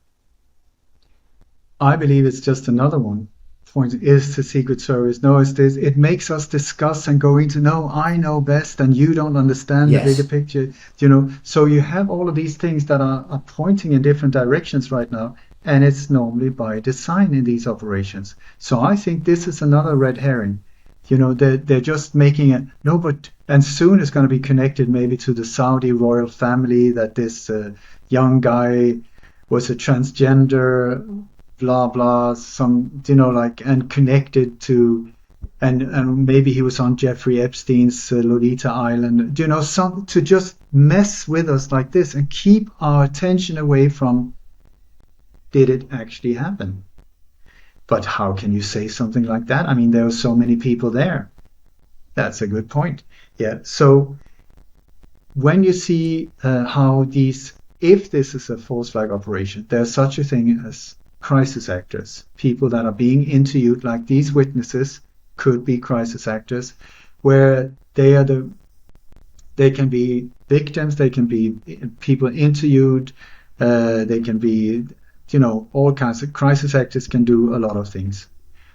I believe it's just another one. Point is the Secret Service. No, it's this. It makes us discuss and go into, no, I know best and you don't understand the bigger picture. So you have all of these things that are pointing in different directions right now, and it's normally by design in these operations. So I think this is another red herring. They're just making it. No, but and soon it's going to be connected maybe to the Saudi royal family, that this young guy was a transgender, blah blah, and connected to, and maybe he was on Jeffrey Epstein's Lolita Island, to just mess with us like this and keep our attention away from, did it actually happen? But how can you say something like that? I mean, there were so many people there. That's a good point. Yeah. So when you see how if this is a false flag operation, there's such a thing as crisis actors, people that are being interviewed, like these witnesses could be crisis actors, where they can be victims, they can be people interviewed, they can be, all kinds of crisis actors can do a lot of things.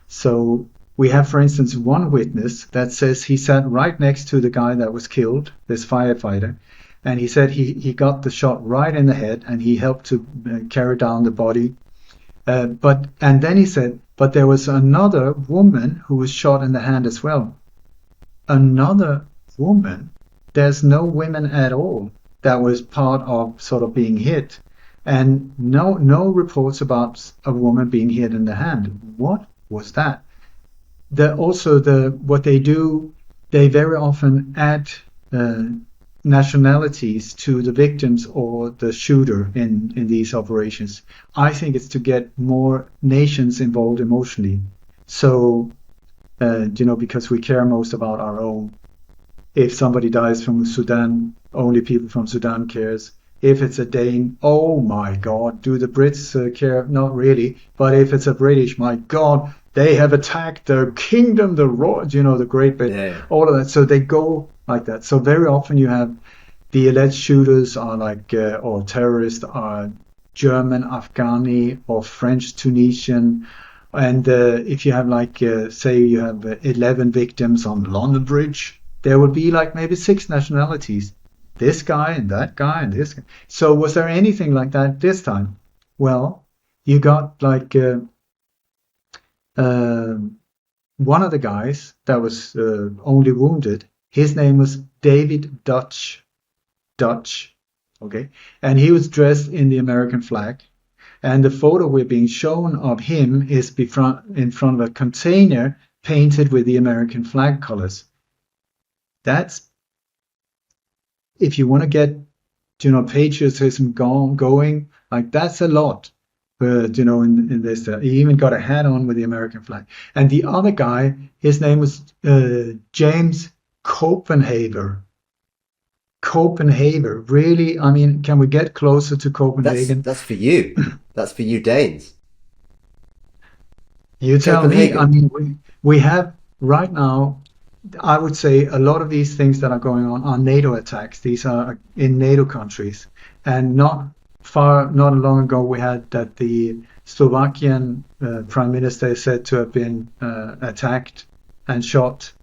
So we have, for instance, one witness that says he sat right next to the guy that was killed, this firefighter, and he said he got the shot right in the head and he helped to carry down the body. And then he said, but there was another woman who was shot in the hand as well. Another woman? There's no women at all that was part of sort of being hit. and no reports about a woman being hit in the hand. What was that? What they do, they very often add nationalities to the victims or the shooter in these operations. I think it's to get more nations involved emotionally. So, because we care most about our own. If somebody dies from Sudan, only people from Sudan cares. If it's a Dane, oh my God, do the Brits care? Not really. But if it's a British, my God, they have attacked the kingdom, the Great Britain, Yeah. all of that. So they go like that. So very often you have the alleged shooters are or terrorists are German, Afghani, or French, Tunisian. And if you have say you have 11 victims on London Bridge, there would be maybe 6 nationalities. This guy and that guy and this guy. So was there anything like that this time? Well, you got one of the guys that was only wounded. His name was David Dutch, okay, and he was dressed in the American flag. And the photo we're being shown of him is in front of a container painted with the American flag colors. That's, if you want to get, patriotism going, that's a lot. In this, he even got a hat on with the American flag. And the other guy, his name was James Copenhaver. Really? I mean, can we get closer to Copenhagen? That's for you. That's for you Danes. You tell me. I mean, we have right now, I would say a lot of these things that are going on are NATO attacks. These are in NATO countries. And not long ago, we had that the Slovakian prime minister is said to have been attacked and shot.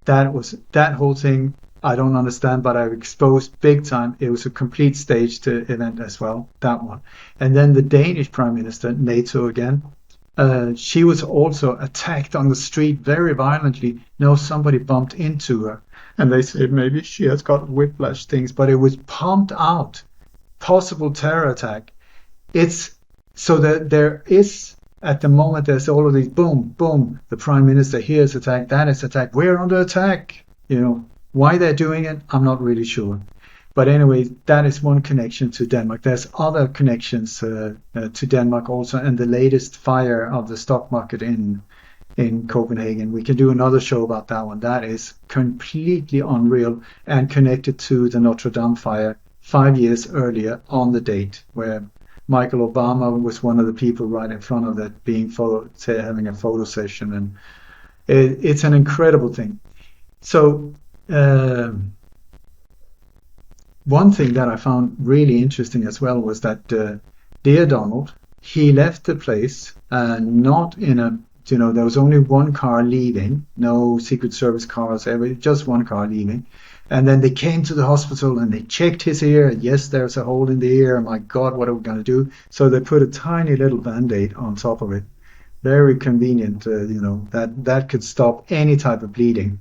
That whole thing, I don't understand, but I've exposed big time. It was a complete staged event as well, that one. And then the Danish prime minister, NATO again, she was also attacked on the street very violently. No, somebody bumped into her. And they said maybe she has got whiplash things, but it was pumped out. Possible terror attack. It's so that there is, at the moment, there's all of these boom, boom. The prime minister here is attacked, that is attacked. We're under attack. Why they're doing it, I'm not really sure. But anyway, that is one connection to Denmark. There's other connections to Denmark also, and the latest fire of the stock market in Copenhagen. We can do another show about that one. That is completely unreal and connected to the Notre Dame fire 5 years earlier on the date, where Michael Obama was one of the people right in front of that, having a photo session, and it's an incredible thing. So one thing that I found really interesting as well was that dear Donald, he left the place not in a, there was only one car leaving, no Secret Service cars, just one car leaving. And then they came to the hospital and they checked his ear. Yes, there's a hole in the ear. My God, what are we going to do? So they put a tiny little Band-Aid on top of it. Very convenient, that could stop any type of bleeding.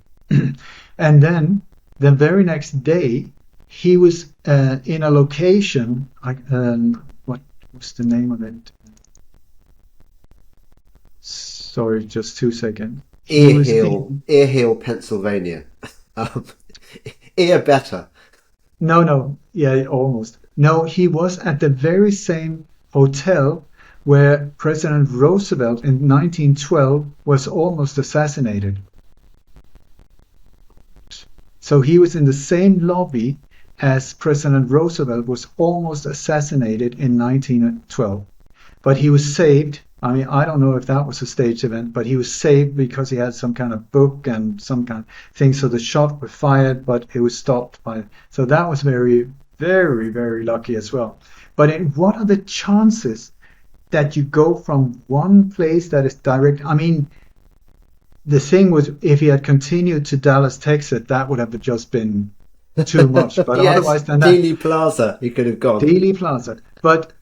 And then the very next day, he was in a location, what was the name of it? Sorry, just 2 seconds. Ear Hill, Pennsylvania. Ear better. No, yeah, almost. No, he was at the very same hotel where President Roosevelt in 1912 was almost assassinated. So he was in the same lobby as President Roosevelt was almost assassinated in 1912. But he was saved. I mean, I don't know if that was a staged event, but he was saved because he had some kind of book and some kind of thing. So the shot was fired, but it was stopped by. So that was very, very, very lucky as well. But what are the chances that you go from one place that is direct? I mean, the thing was, if he had continued to Dallas, Texas, that would have just been too much. But yes, otherwise than that, Dealey Plaza, he could have gone. Dealey Plaza. But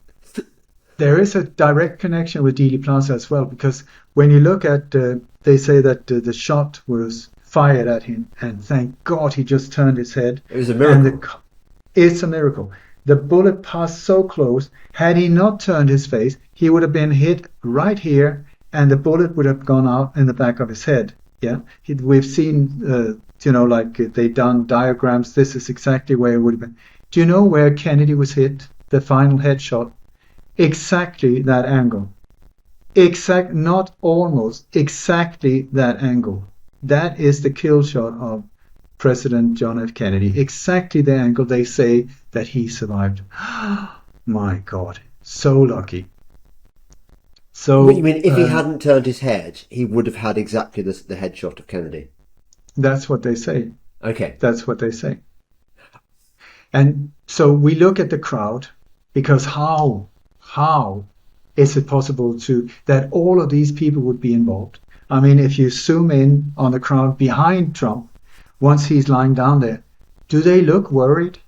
there is a direct connection with Dealey Plaza as well, because when you look at, they say that the shot was fired at him, and thank God he just turned his head. It was a miracle. It's a miracle. The bullet passed so close. Had he not turned his face, he would have been hit right here, and the bullet would have gone out in the back of his head. Yeah, we've seen, like they've done diagrams. This is exactly where it would have been. Do you know where Kennedy was hit? The final headshot. Exactly that angle. Not almost, exactly that angle. That is the kill shot of President John F. Kennedy. Exactly the angle they say that he survived. My God, so lucky. So What you mean, if he hadn't turned his head, he would have had exactly the headshot of Kennedy? That's what they say. Okay. That's what they say. And so we look at the crowd, because how is it possible that all of these people would be involved? I mean, if you zoom in on the crowd behind Trump, once he's lying down there, do they look worried?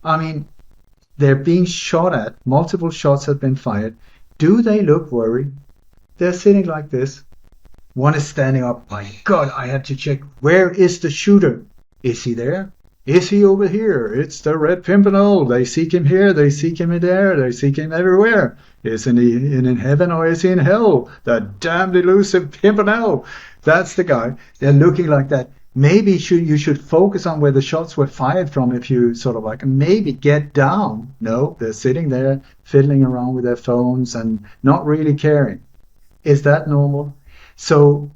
I mean, they're being shot at. Multiple shots have been fired. Do they look worried? They're sitting like this. One is standing up. My God, I had to check. Where is the shooter? Is he there? Is he over here? It's the Red Pimpernel. They seek him here. They seek him in there. They seek him everywhere. Isn't he in heaven or is he in hell? The damned elusive Pimpernel. That's the guy. They're looking like that. Maybe you should focus on where the shots were fired from if you sort of like maybe get down. No, they're sitting there fiddling around with their phones and not really caring. Is that normal? So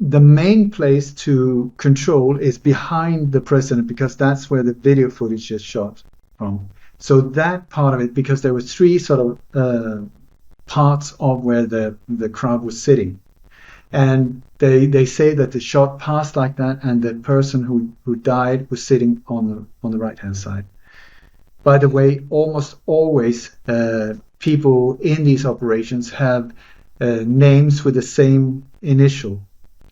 the main place to control is behind the president, because that's where the video footage is shot from. So that part of it, because there were three sort of parts of where the crowd was sitting. And they say that the shot passed like that, and the person who died was sitting on the right-hand side. By the way, almost always people in these operations have names with the same initial.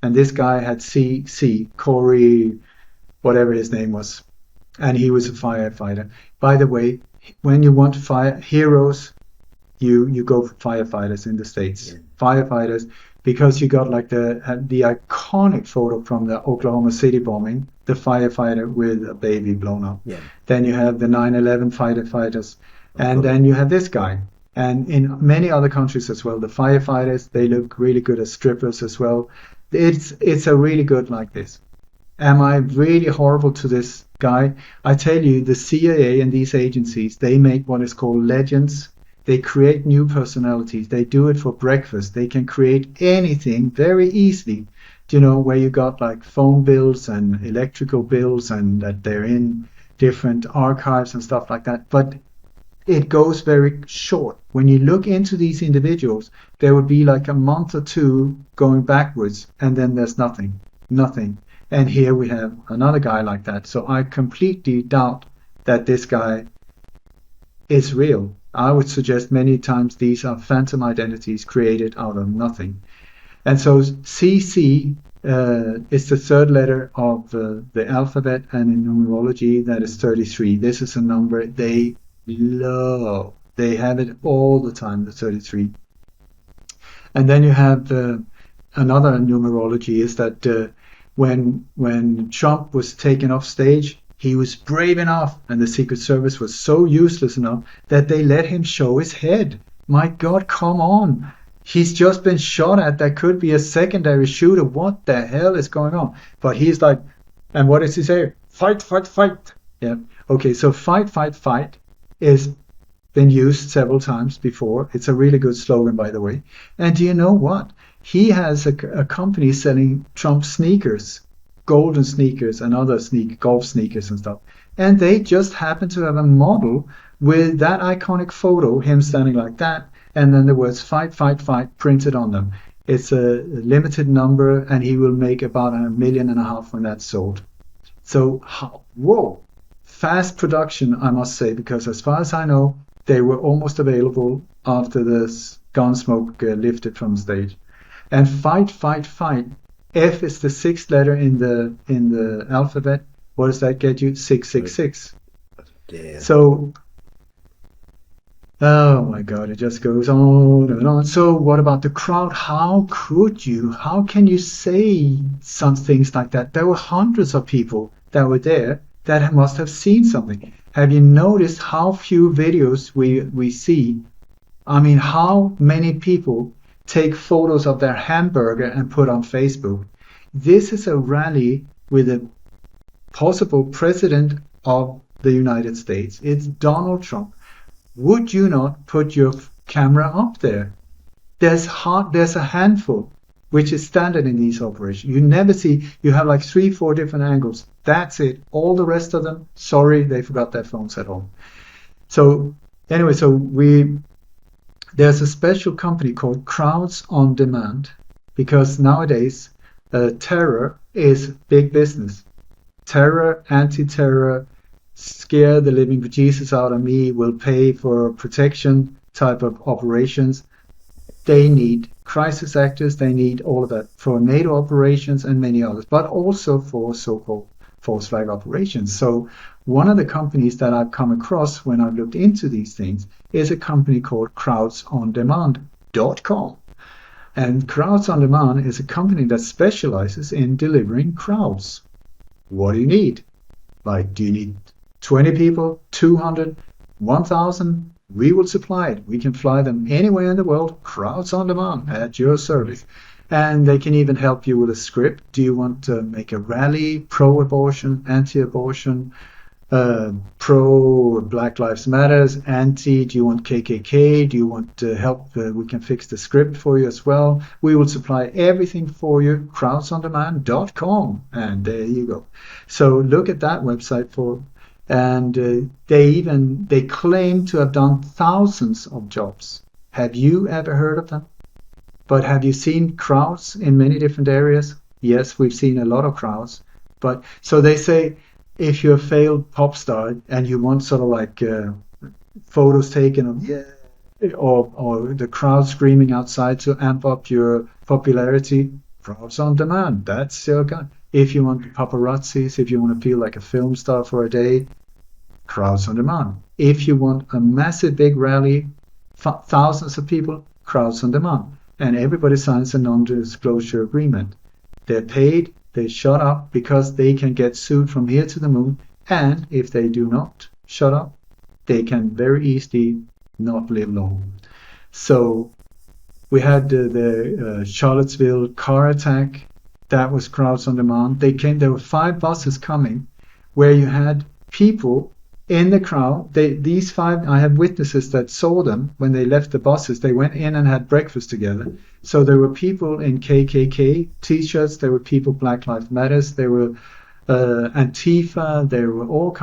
And this guy had C, Corey, whatever his name was. And he was a firefighter. By the way, when you want heroes, you go for firefighters in the States. Yeah. Firefighters, because you got like the iconic photo from the Oklahoma City bombing, the firefighter with a baby blown up. Yeah. Then you have the 9/11 firefighters. And then you have this guy. And in many other countries as well, the firefighters, they look really good as strippers as well. It's a really good like this. Am I really horrible to this guy? I tell you, the CIA and these agencies, they make what is called legends. They create new personalities. They do it for breakfast. They can create anything very easily. You know, where you got like phone bills and electrical bills and that they're in different archives and stuff like that. But it goes very short. When you look into these individuals, there would be like a month or two going backwards, and then there's nothing. And here we have another guy like that. So I completely doubt that this guy is real. I would suggest many times these are phantom identities created out of nothing. And so CC is the third letter of the alphabet, and in numerology that is 33. This is a number they love. They have it all the time, the 33. And then you have another numerology is that when Trump was taken off stage, he was brave enough, and the Secret Service was so useless enough that they let him show his head. My God, come on. He's just been shot at. That could be a secondary shooter. What the hell is going on? But he's like, and what does he say? Fight, fight, fight. Yeah. Okay, so fight, fight, fight is been used several times before. It's a really good slogan, by the way. And do you know what? He has a company selling Trump sneakers, golden sneakers and other golf sneakers and stuff. And they just happen to have a model with that iconic photo, him standing like that, and then the words fight, fight, fight printed on them. It's a limited number, and he will make about $1.5 million when that's sold. So, whoa, fast production, I must say, because as far as I know, they were almost available after the gun smoke lifted from the stage. And fight, fight, fight. F is the sixth letter in the alphabet. What does that get you? 666. Yeah. So, oh my God, it just goes on and on. So what about the crowd? How can you say some things like that? There were hundreds of people that were there that must have seen something. Have you noticed how few videos we see? I mean, how many people take photos of their hamburger and put on Facebook? This is a rally with a possible president of the United States. It's Donald Trump. Would you not put your camera up there? There's a handful, which is standard in these operations. You never see, you have like 3, 4 different angles. That's it. All the rest of them, sorry, they forgot their phones at home. So anyway, there's a special company called Crowds on Demand, because nowadays terror is big business. Terror, anti-terror, scare the living bejesus out of me, will pay for protection type of operations. They need crisis actors, they need all of that for NATO operations and many others, but also for so-called false flag operations. So one of the companies that I've come across when I've looked into these things is a company called crowdsondemand.com. And Crowds on Demand is a company that specializes in delivering crowds. What do you need? Like, do you need 20 people, 200, 1,000? We will supply it. We can fly them anywhere in the world, Crowds on Demand, at your service. And they can even help you with a script. Do you want to make a rally, pro-abortion, anti-abortion, pro Black Lives Matters, anti, do you want KKK, do you want help, we can fix the script for you as well. We will supply everything for you, crowdsondemand.com, and there you go. So look at that website for, and they claim to have done thousands of jobs. Have you ever heard of them? But have you seen crowds in many different areas? Yes, we've seen a lot of crowds. But so they say, if you're a failed pop star and you want sort of like photos taken of or the crowd screaming outside to amp up your popularity, Crowds on Demand, that's your guy. If you want paparazzis, if you want to feel like a film star for a day, Crowds on Demand. If you want a massive big rally, thousands of people, Crowds on Demand. And everybody signs a non-disclosure agreement. They're paid, they shut up because they can get sued from here to the moon. And if they do not shut up, they can very easily not live long. So we had the Charlottesville car attack. That was Crowds on Demand. There were 5 buses coming where you had people in the crowd. These 5, I have witnesses that saw them when they left the buses. They went in and had breakfast together. So there were people in KKK t-shirts. There were people Black Lives Matters. There were Antifa. There were all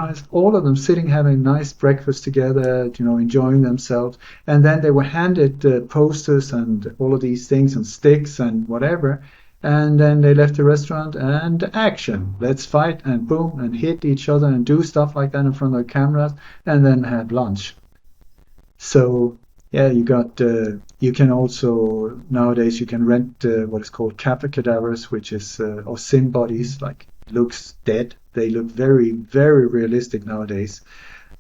of them sitting having a nice breakfast together, enjoying themselves. And then they were handed posters and all of these things and sticks and whatever. And then they left the restaurant and action. Let's fight and boom and hit each other and do stuff like that in front of the cameras and then had lunch. So yeah, you can also, nowadays you can rent what is called kappa cadavers, which is, or sim bodies, like looks dead. They look very, very realistic nowadays.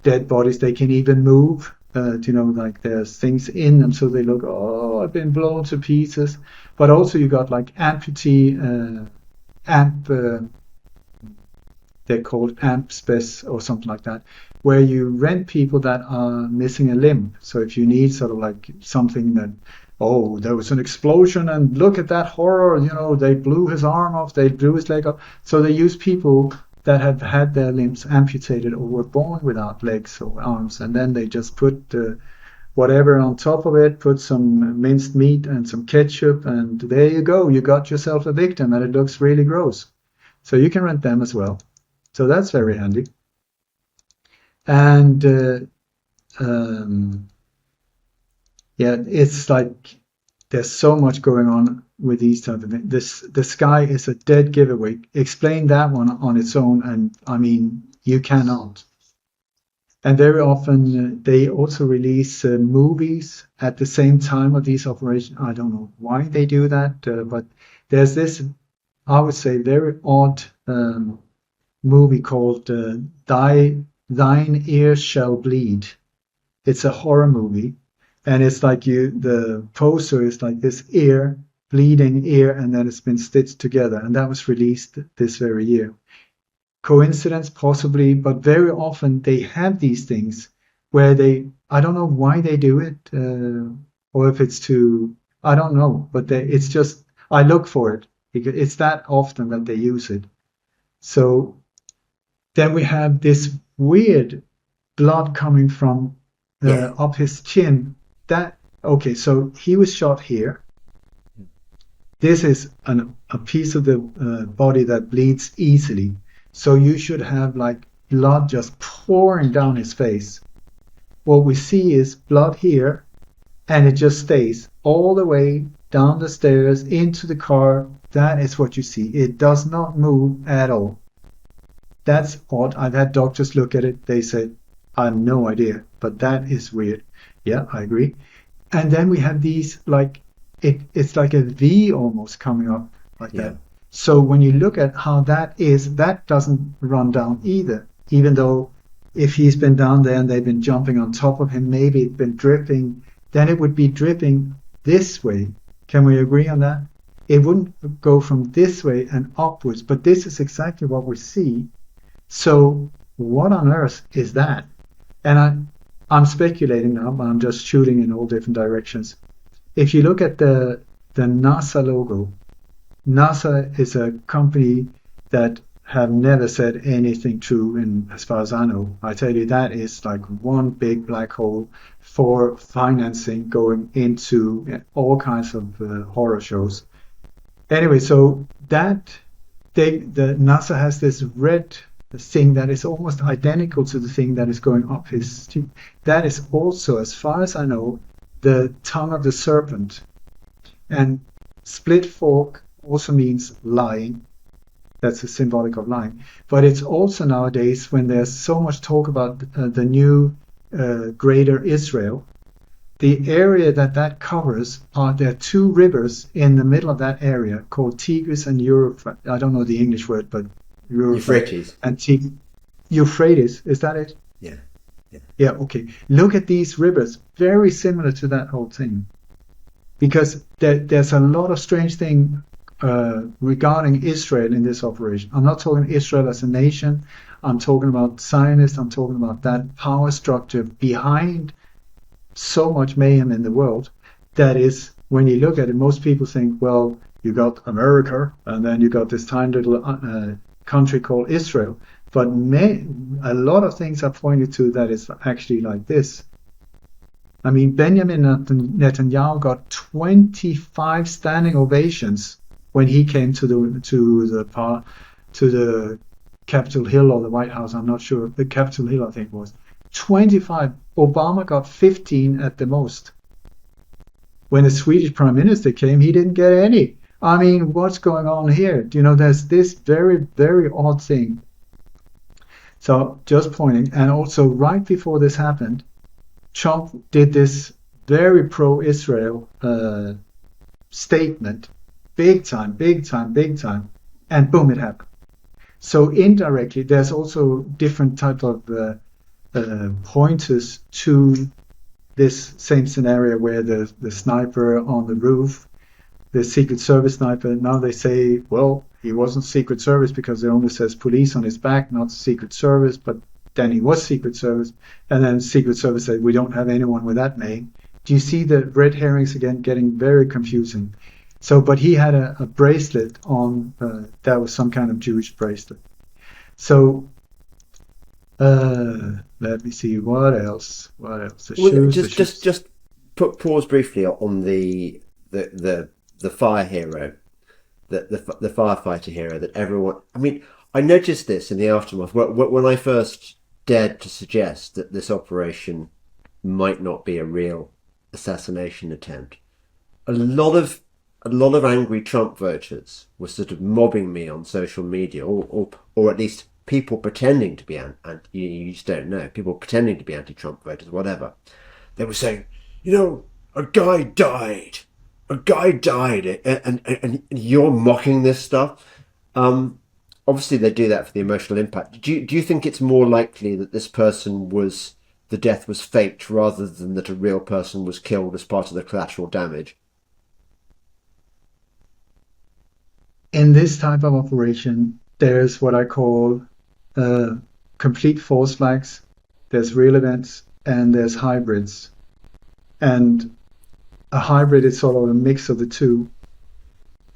Dead bodies, they can even move. Like there's things in them, so they look, I've been blown to pieces. But also you got like amputee, they're called amp spec or something like that, where you rent people that are missing a limb. So if you need sort of like something that, there was an explosion and look at that horror, they blew his arm off, they blew his leg off. So they use people that have had their limbs amputated or were born without legs or arms, and then they just put whatever on top of it, put some minced meat and some ketchup, and there you go, you got yourself a victim, and it looks really gross. So you can rent them as well. So that's very handy. And it's like there's so much going on with these type of things. The sky is a dead giveaway. Explain that one on its own, and I mean, you cannot. And very often they also release movies at the same time of these operations. I don't know why they do that, but there's this, I would say, very odd movie called Thine Ear Shall Bleed. It's a horror movie, and it's like the poster is like this ear, bleeding ear, and then it's been stitched together, and that was released this very year. Coincidence, possibly, but very often they have these things where I don't know why they do it, or if it's I don't know, but it's just, I look for it because it's that often that they use it. So then we have this weird blood coming from Yeah. up his chin. Okay, so he was shot here. This is a piece of the body that bleeds easily. So you should have like blood just pouring down his face. What we see is blood here, and it just stays all the way down the stairs into the car. That is what you see. It does not move at all. That's odd. I've had doctors look at it. They say, I have no idea, but that is weird. Yeah, I agree. And then we have these like it's like a V almost coming up like Yeah. that. So when you look at how that is, that doesn't run down either. Even though if he's been down there and they've been jumping on top of him, maybe it's been dripping, then it would be dripping this way. Can we agree on that? It wouldn't go from this way and upwards, but this is exactly what we see. So what on earth is that? And I'm speculating now, but I'm just shooting in all different directions. If you look at the NASA logo, NASA is a company that have never said anything true in as far as I know. I tell you that is like one big black hole for financing going into all kinds of horror shows. Anyway, so the NASA has this red thing that is almost identical to the thing that is going up his cheek. That is also, as far as I know, the tongue of the serpent. And split fork also means lying. That's a symbolic of lying. But it's also nowadays, when there's so much talk about the new greater Israel, the area that covers there are two rivers in the middle of that area called Tigris and Euphrates. I don't know the English word, but Euphrates. and Euphrates. Is that it? Yeah. Yeah. Yeah. Okay. Look at these rivers, very similar to that whole thing, because there's a lot of strange thing regarding Israel in this operation. I'm not talking Israel as a nation. I'm talking about Zionists. I'm talking about that power structure behind so much mayhem in the world. That is, when you look at it, most people think, well, you got America, and then you got this tiny little country called Israel. But a lot of things are pointed to that it's actually like this. I mean, Benjamin Netanyahu got 25 standing ovations when he came to the Capitol Hill or the White House. I'm not sure. The Capitol Hill, I think it was 25. Obama got 15 at the most. When the Swedish Prime Minister came, he didn't get any. I mean, what's going on here? You know, there's this very, very odd thing. So just pointing, and also right before this happened, Trump did this very pro-Israel statement, big time, big time, big time, and boom, it happened. So indirectly, there's also different type of pointers to this same scenario where the sniper on the roof, the Secret Service sniper, now they say, well, he wasn't Secret Service because it only says police on his back, not Secret Service, but then he was Secret Service, and then Secret Service said, we don't have anyone with that name. Do you see the red herrings again getting very confusing? So, but he had a bracelet on, that was some kind of Jewish bracelet. So, let me see, what else? The Well, shoes, just put pause briefly on the fire hero, the firefighter hero that everyone. I mean, I noticed this in the aftermath when I first dared to suggest that this operation might not be a real assassination attempt. A lot of angry Trump voters were sort of mobbing me on social media, or at least people pretending to be you just don't know, people pretending to be anti-Trump voters, whatever. They were saying, you know, a guy died, and you're mocking this stuff. Obviously, they do that for the emotional impact. Do you think it's more likely that the death was faked rather than that a real person was killed as part of the collateral damage? in this type of operation, there's what I call complete false flags, there's real events, and there's hybrids. And a hybrid is sort of a mix of the two.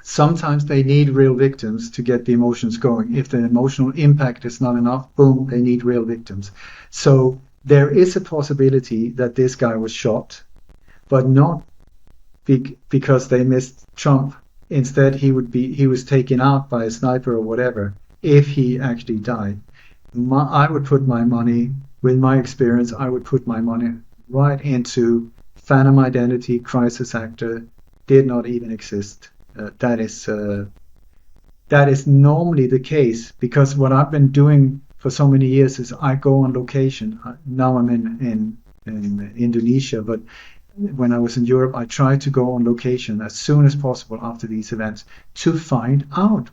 Sometimes they need real victims to get the emotions going. If the emotional impact is not enough, boom, they need real victims. So there is a possibility that this guy was shot, but not because they missed Trump. Instead, he was taken out by a sniper or whatever. If he actually died, I would put my money, with my experience, I would put my money right into Phantom Identity, crisis actor, did not even exist. That is normally the case, because what I've been doing for so many years is I go on location. Now I'm in Indonesia, but when I was in Europe, I tried to go on location as soon as possible after these events to find out.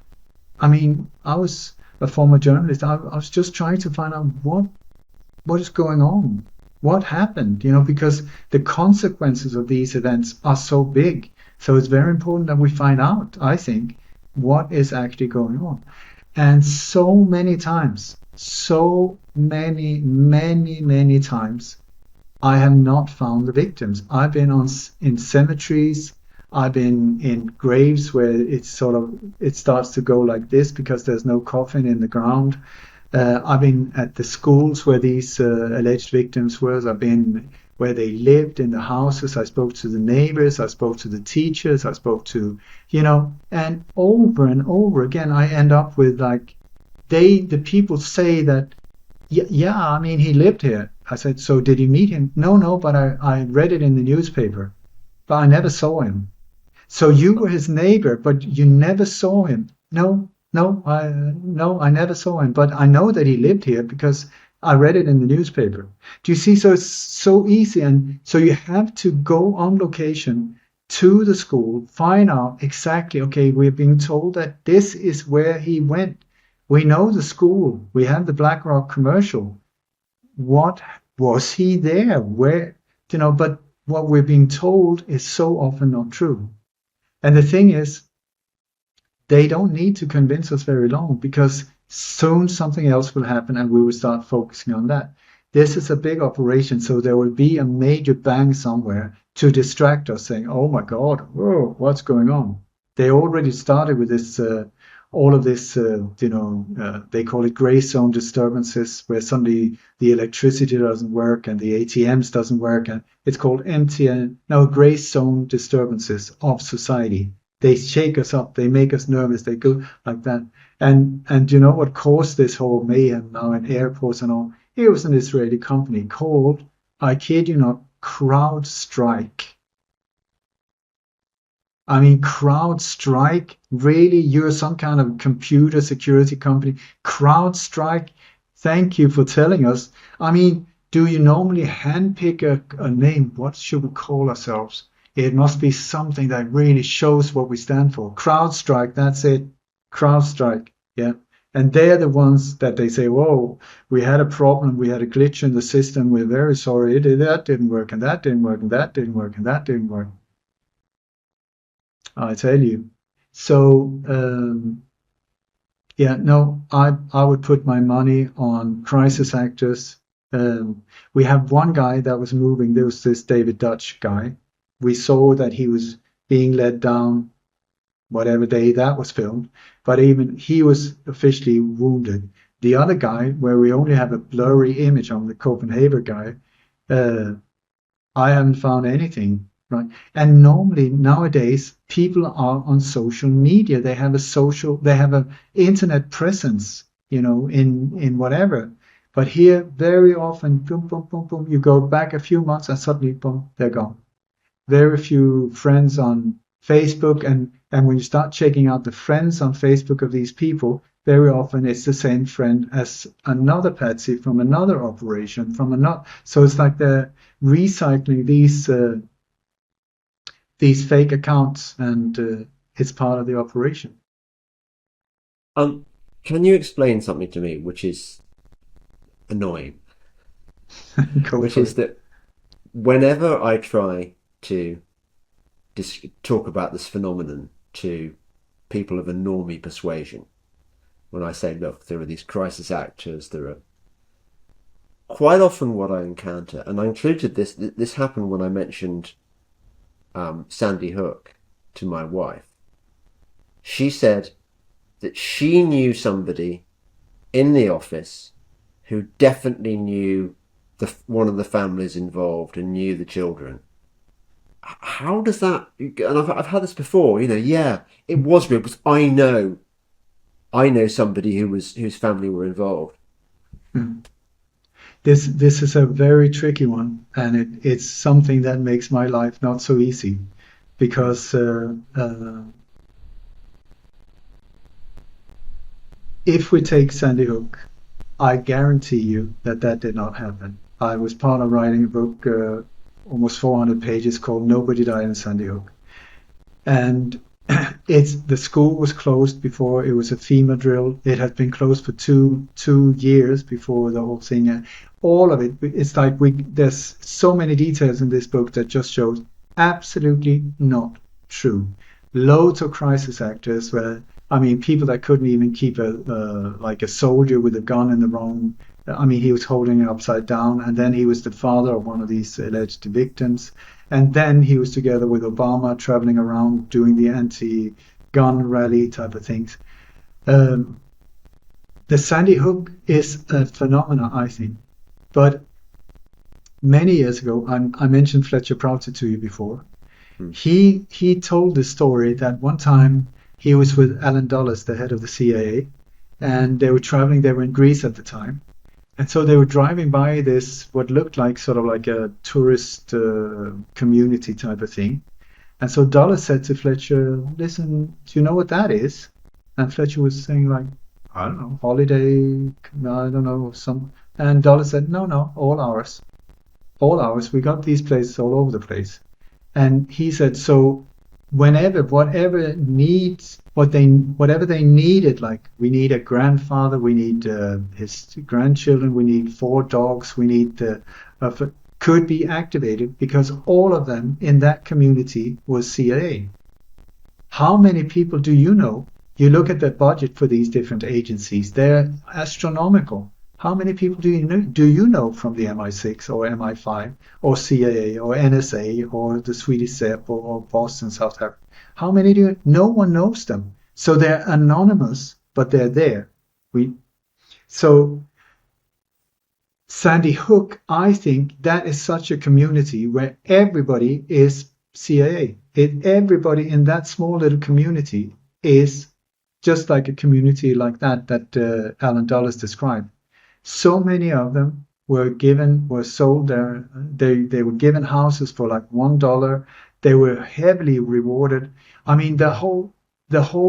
I mean, I was a former journalist. I was just trying to find out what is going on, what happened, because the consequences of these events are so big. So it's very important that we find out, I think, what is actually going on. And so many times, so many times, I have not found the victims. I've been in cemeteries. I've been in graves where it starts to go like this because there's no coffin in the ground. I've been at the schools where these alleged victims were. I've been where they lived in the houses. I spoke to the neighbors. I spoke to the teachers. I spoke to, and over again, I end up with the people say that, yeah, I mean, he lived here. I said, so did you meet him? No, but I read it in the newspaper, but I never saw him. So you were his neighbor, but you never saw him. No, I never saw him, but I know that he lived here because I read it in the newspaper. Do you see? So it's so easy. And so you have to go on location to the school, find out exactly, okay, we're being told that this is where he went. We know the school. We have the BlackRock commercial. What was he there? Where, but what we're being told is so often not true. And the thing is, they don't need to convince us very long, because soon something else will happen and we will start focusing on that. This is a big operation, so there will be a major bang somewhere to distract us, saying, oh my God, whoa, what's going on? They already started with this, all of this, they call it gray zone disturbances, where suddenly the electricity doesn't work and the ATMs doesn't work. And it's called gray zone disturbances of society. They shake us up, they make us nervous, they go like that. And you know what caused this whole mayhem now in airports and all? It was an Israeli company called, I kid you not, CrowdStrike. I mean, CrowdStrike, really? You're some kind of computer security company? CrowdStrike, thank you for telling us. I mean, do you normally handpick a name? What should we call ourselves? It must be something that really shows what we stand for. CrowdStrike, that's it. CrowdStrike, yeah. And they're the ones that they say, whoa, we had a problem, we had a glitch in the system, we're very sorry, that didn't work, and that didn't work, and that didn't work, and that didn't work. I tell you. So, I would put my money on crisis actors. We have one guy that was moving. There was this David Dutch guy. We saw that he was being led down whatever day that was filmed, but even he was officially wounded. The other guy, where we only have a blurry image on the Copenhagen guy, I haven't found anything. Right. And normally nowadays people are on social media. They have an internet presence, in whatever. But here very often, boom, boom, boom, boom, you go back a few months and suddenly, boom, they're gone. Very few friends on Facebook, and when you start checking out the friends on Facebook of these people, very often it's the same friend as another patsy from another operation, so it's like they're recycling these fake accounts, and it's part of the operation. Can you explain something to me which is annoying? Which is that whenever I try to talk about this phenomenon to people of a normie persuasion, when I say, look, there are these crisis actors, there are quite often what I encounter, and I included this. This happened when I mentioned Sandy Hook to my wife. She said that she knew somebody in the office who definitely knew one of the families involved and knew the children. How does that? And I've had this before. Yeah, it was real because I know somebody whose family were involved. Mm. This is a very tricky one, and it's something that makes my life not so easy, because if we take Sandy Hook, I guarantee you that that did not happen. I was part of writing a book, almost 400 pages, called Nobody Died in Sandy Hook. And the school was closed before it was a FEMA drill. It had been closed for two years before the whole thing. All of it, it's like there's so many details in this book that just shows absolutely not true. Loads of crisis actors where, I mean, people that couldn't even keep like a soldier with a gun in the wrong. I mean, he was holding it upside down, and then he was the father of one of these alleged victims, and then he was together with Obama traveling around doing the anti-gun rally type of things. The Sandy Hook is a phenomenon, I think. But many years ago, I mentioned Fletcher Prouty to you before. He told the story that one time he was with Alan Dulles, the head of the CIA, and they were traveling. They were in Greece at the time. And so they were driving by this, what looked like sort of like a tourist community type of thing. And so Dulles said to Fletcher, listen, do you know what that is? And Fletcher was saying like, I don't know, holiday, I don't know, some. And Dulles said, no, all ours. All ours. We got these places all over the place. And he said, so whatever they needed, like we need a grandfather, we need his grandchildren, we need 4 dogs, we need could be activated, because all of them in that community was CIA. How many people do you know? You look at the budget for these different agencies, they're astronomical. How many people do you know from the MI6 or MI5 or CIA or NSA or the Swedish SEP or Boston, South Africa? How many do you? No one knows them. So they're anonymous, but they're there. So Sandy Hook, I think that is such a community where everybody is CIA. Everybody in that small little community is just like a community like that Alan Dulles described. So many of them were sold there. They were given houses for like $1. They were heavily rewarded. I mean, the whole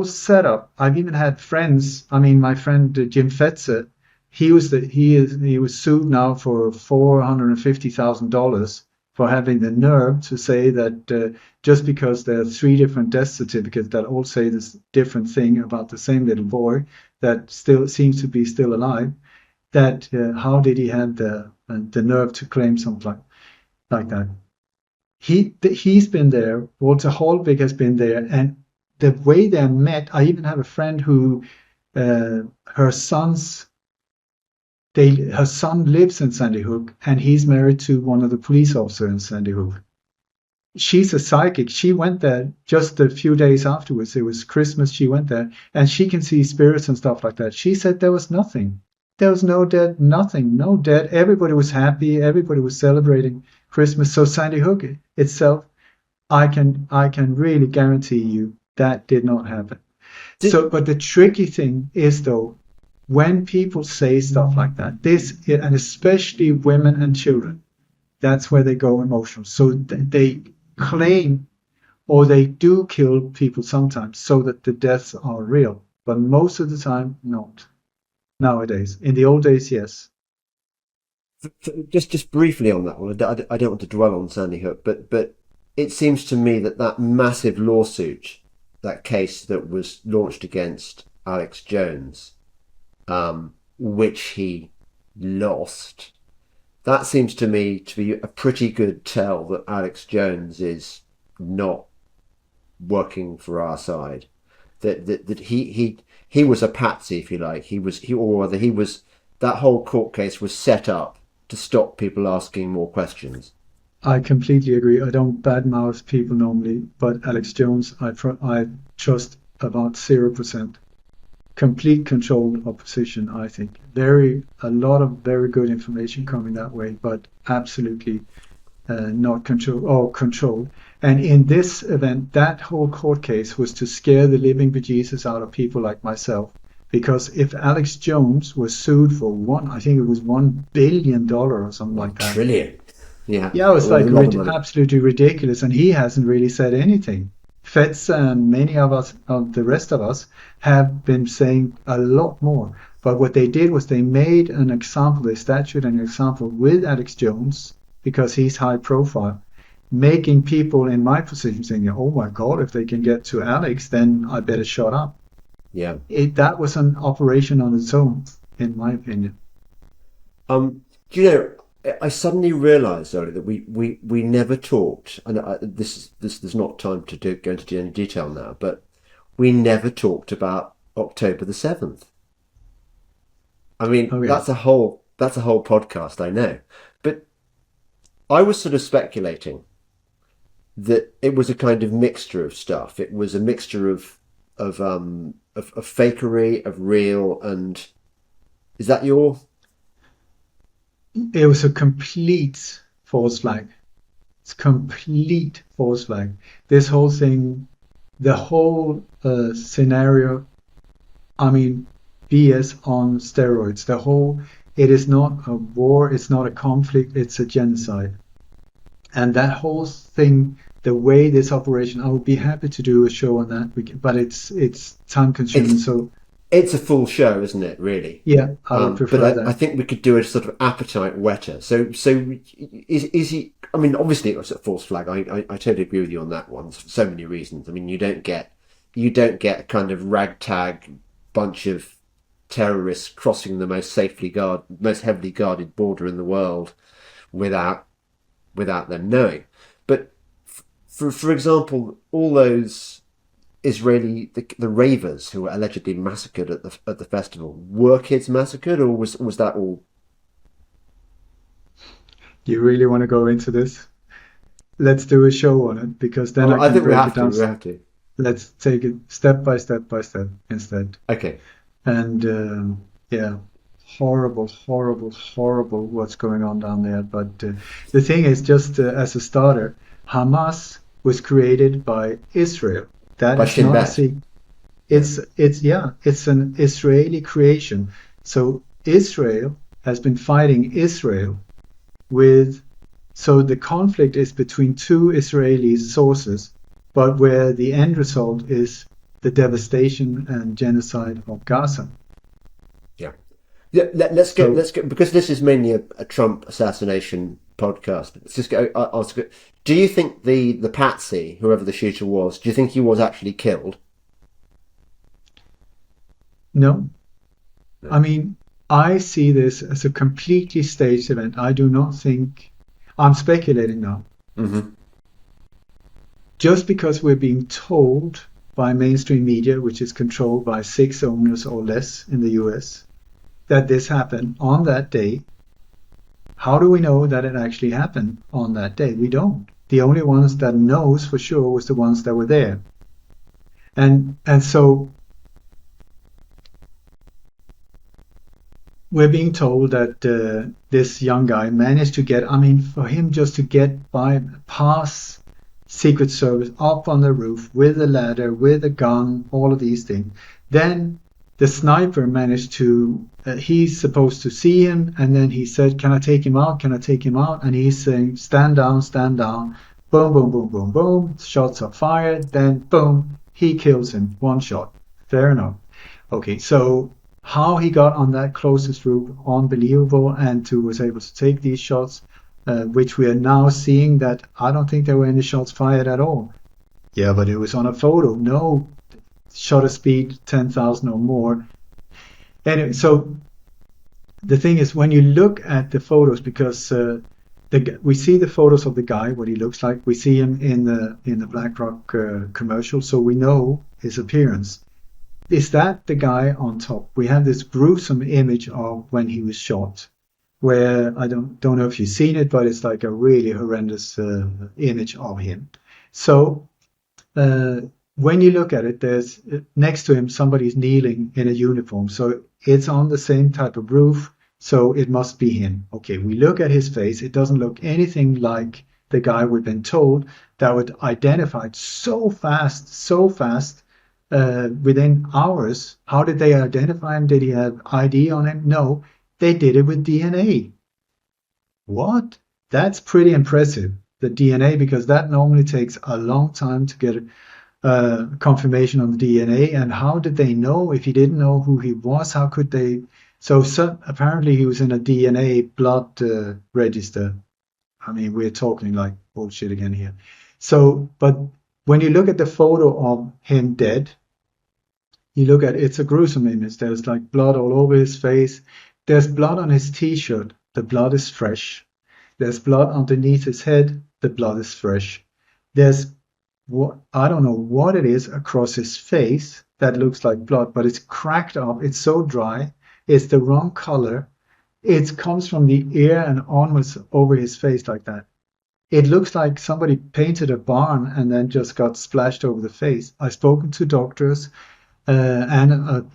setup. I've even had friends. I mean, my friend Jim Fetzer, he was sued now for $450,000 for having the nerve to say that just because there are 3 different death certificates that all say this different thing about the same little boy that still seems to be still alive, that how did he have the nerve to claim something like that? He's been there. Walter Holbig has been there, and the way they're met. I even have a friend who her son lives in Sandy Hook, and he's married to one of the police officers in Sandy Hook. She's a psychic. She went there just a few days afterwards. It was Christmas. She went there, and she can see spirits and stuff like that. She said there was nothing. There was no dead, nothing, no dead. Everybody was happy. Everybody was celebrating Christmas. So Sandy Hook itself, I can really guarantee you that did not happen. But the tricky thing is, though, when people say stuff like that, and especially women and children, that's where they go emotional. So they claim, or they do kill people sometimes, so that the deaths are real. But most of the time, not. Nowadays, in the old days, yes. Just briefly on that one, I don't want to dwell on Sandy Hook, but it seems to me that massive lawsuit, that case that was launched against Alex Jones, which he lost, that seems to me to be a pretty good tell that Alex Jones is not working for our side. that he was a patsy, if you like. That whole court case was set up to stop people asking more questions. I completely agree. I don't badmouth people normally, but Alex Jones, I trust about 0%. Complete controlled opposition, I think. A lot of very good information coming that way, but absolutely not controlled. And in this event, that whole court case was to scare the living bejesus out of people like myself. Because if Alex Jones was sued for I think it was $1 billion or something like that. Trillion. Yeah. Yeah, it was like absolutely ridiculous, and he hasn't really said anything. Feds and many of the rest of us, have been saying a lot more. But what they did was they made an example, they statued an example with Alex Jones, because he's high profile, making people in my position saying, oh my God, if they can get to Alex, then I better shut up. Yeah. That was an operation on its own, in my opinion. I suddenly realised, Ole, that we never talked, and there's not time to go into any detail now, but we never talked about October the 7th. I mean, that's a whole podcast, I know, but I was sort of speculating that it was a kind of mixture of stuff. It was a mixture of fakery, of real, and is that your? It was a complete false flag. It's complete false flag. This whole thing, the whole scenario, I mean, BS on steroids. It is not a war, it's not a conflict, it's a genocide. And that whole thing, the way this operation, I would be happy to do a show on that, but it's time consuming. It's a full show, isn't it, really? Yeah, I would prefer that. I think we could do a sort of appetite whetter. So is he? I mean, obviously it was a false flag. I totally agree with you on that one. For so many reasons. I mean, you don't get a kind of ragtag bunch of terrorists crossing the most heavily guarded border in the world without them knowing. But for example, all those Israeli the ravers who were allegedly massacred at the festival, were kids massacred, or was that all? You really want to go into this? Let's do a show on it, because then I think we have to. Let's take it step by step instead. Okay. And horrible what's going on down there. But the thing is, just as a starter, Hamas was created by Israel. That is not a secret. It's an Israeli creation. So Israel has been fighting Israel so the conflict is between two Israeli sources, but where the end result is the devastation and genocide of Gaza. Yeah. Let's go because this is mainly a Trump assassination podcast. Let's just go. Do you think the patsy, whoever the shooter was, do you think he was actually killed? No. I mean, I see this as a completely staged event. I do not think. I'm speculating now. Mm-hmm. Just because we're being told by mainstream media, which is controlled by 6 owners or less in the US, that this happened on that day. How do we know that it actually happened on that day? We don't. The only ones that knows for sure was the ones that were there. And so we're being told that this young guy managed to get, for him just to get past Secret Service, up on the roof with a ladder, with a gun, all of these things. Then the sniper managed to, he's supposed to see him, and then he said, can I take him out? Can I take him out? And he's saying, stand down, stand down. Boom, boom, boom, boom, boom. Shots are fired. Then, boom, he kills him. One shot. Fair enough. Okay, so how he got on that closest roof, unbelievable, and was able to take these shots, which we are now seeing that I don't think there were any shots fired at all. Yeah, but it was on a photo. No, shutter speed 10,000 or more. Anyway, so the thing is, when you look at the photos, because we see the photos of the guy, what he looks like. We see him in the BlackRock commercial, so we know his appearance. is that the guy on top? We have this gruesome image of when he was shot, where I don't know if you've seen it, but it's like a really horrendous image of him. So when you look at it, there's next to him somebody's kneeling in a uniform. So it's on the same type of roof. So it must be him. Okay, we look at his face. It doesn't look anything like the guy we've been told that would identify it so fast, within hours. How did they identify him? Did he have ID on him? No, they did it with DNA. What? That's pretty impressive, the DNA, because that normally takes a long time to get confirmation on the DNA. And how did they know if he didn't know who he was? How could they? So apparently he was in a DNA blood register. I mean, we're talking like bullshit again here. So, but when you look at the photo of him dead, you look at it's a gruesome image. There's like blood all over his face. There's blood on his t-shirt. The blood is fresh. There's blood underneath his head. The blood is fresh. There's what I don't know what it is across his face that looks like blood, but it's cracked up. It's so dry. It's the wrong color. It comes from the ear and onwards over his face like that. It looks like somebody painted a barn and then just got splashed over the face. I've spoken to doctors and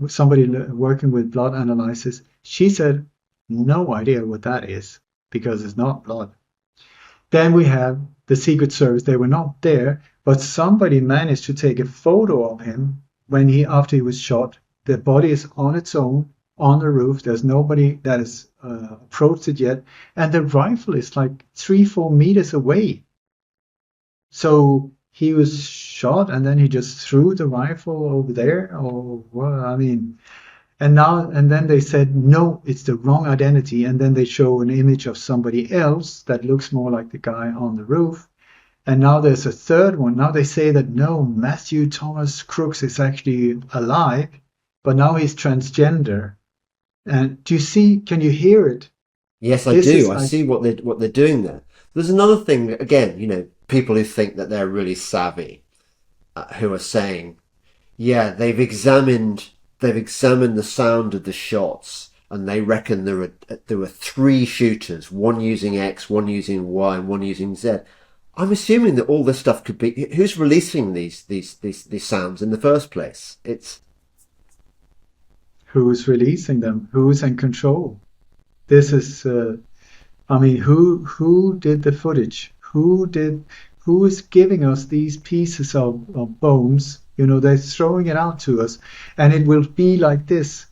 somebody working with blood analysis. She said, no idea what that is because it's not blood. Then we have the Secret Service. They were not there, but somebody managed to take a photo of him after he was shot. The body is on its own on the roof. There's nobody that has approached it yet. And the rifle is like 3-4 meters away. So he was shot and then he just threw the rifle over there. Or what? I mean, and then they said, no, it's the wrong identity. And then they show an image of somebody else that looks more like the guy on the roof. And now there's a third one. Now they say that no, Matthew Thomas Crooks is actually alive, but now he's transgender. And do you see? Can you hear it? Yes, I do. I see what they're doing there. There's another thing again. People who think that they're really savvy, who are saying, yeah, they've examined the sound of the shots, and they reckon there were 3 shooters, one using X, one using Y, and one using Z. I'm assuming that all this stuff could be who's releasing these sounds in the first place. It's who's releasing them, who's in control. This is, who did the footage? Who is giving us these pieces of bones? They're throwing it out to us, and it will be like this.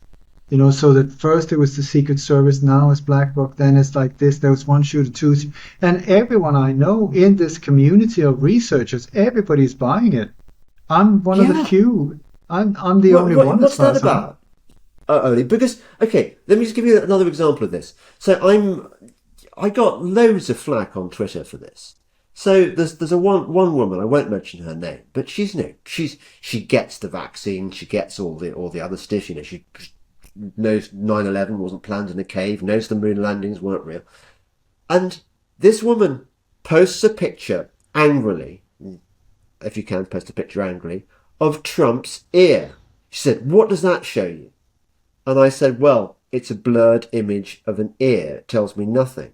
So that first it was the Secret Service, now it's Black Book, then it's like this. There was one shooter, 2, and everyone I know in this community of researchers, everybody's buying it. I'm one of the few. I'm the only one. What's that about? Only because, okay, let me just give you another example of this. So I got loads of flack on Twitter for this. So there's a one woman, I won't mention her name, but she gets the vaccine, she gets all the other stuff, she knows 9/11 wasn't planned in a cave, knows the moon landings weren't real. And this woman posts a picture angrily, if you can post a picture angrily, of Trump's ear. She said, what does that show you? And I said, well, it's a blurred image of an ear. It tells me nothing.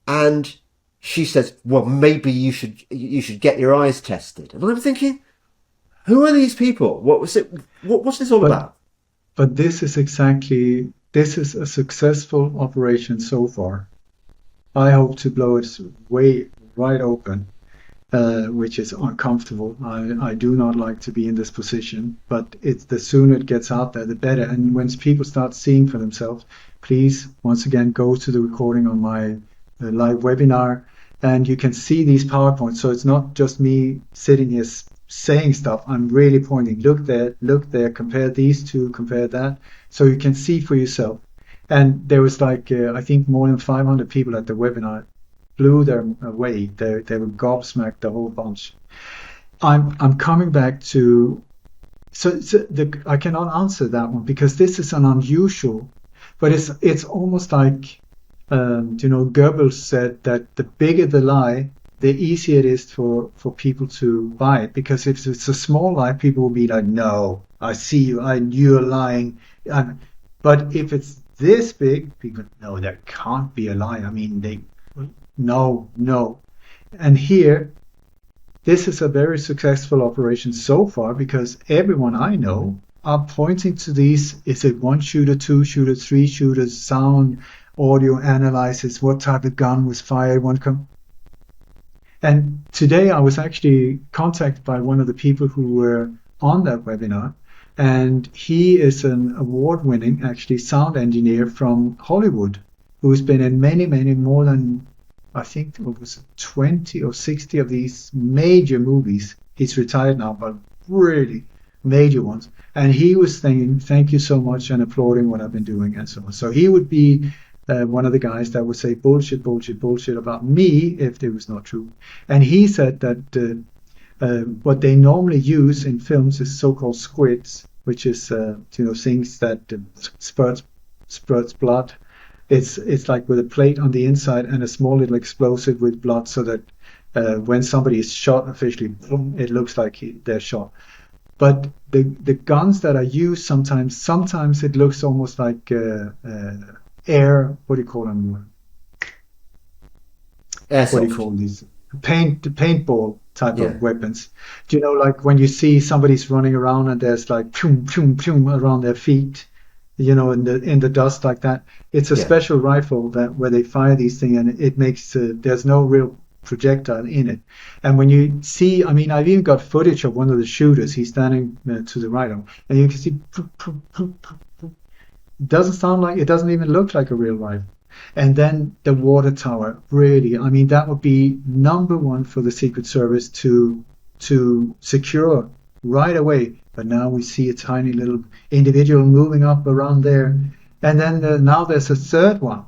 And she says, well, maybe you should get your eyes tested. And I'm thinking, who are these people? What's this all about? But this is a successful operation so far. I hope to blow it way right open, which is uncomfortable. I do not like to be in this position, but the sooner it gets out there, the better. And when people start seeing for themselves, please, once again, go to the recording on my live webinar, and you can see these PowerPoints. So it's not just me sitting here saying stuff. I'm really pointing, look there, compare these two, compare that, so you can see for yourself. And there was like, I think more than 500 people at the webinar. Blew them away. They were gobsmacked, the whole bunch. I'm coming back to, I cannot answer that one because this is an unusual, but it's almost like, Goebbels said that the bigger the lie, the easier it is for people to buy it, because if it's a small lie, people will be like, no, I see you, you're lying. But if it's this big, people, no, that can't be a lie. I mean, no, no. And here, this is a very successful operation so far because everyone I know are pointing to these. Is it one shooter, two shooters, three shooters, sound, audio analysis, what type of gun was fired, and today I was actually contacted by one of the people who were on that webinar, and he is an award-winning, actually, sound engineer from Hollywood, who's been in many, many more than, I think it was 20 or 60 of these major movies. He's retired now, but really major ones. And he was saying, thank you so much, and applauding what I've been doing and so on. So he would be one of the guys that would say bullshit, bullshit, bullshit about me if it was not true. And he said that what they normally use in films is so-called squids, which is things that spurts blood. It's like with a plate on the inside and a small little explosive with blood, so that when somebody is shot officially, boom, it looks like they're shot. But the guns that are used sometimes it looks almost like air. What do you call them? Airsoft. What do you call these? Paintball type of weapons. Do you know, like when you see somebody's running around and there's like pum pum pum around their feet, in the dust like that. It's a special rifle where they fire these things, and it makes there's no real projectile in it. And when you see, I mean, I've even got footage of one of the shooters. He's standing to the right of, and you can see. It doesn't even look like a real rifle. And then the water tower, really, I mean, that would be number one for the Secret Service to secure right away. But now we see a tiny little individual moving up around there. And then now there's a third one.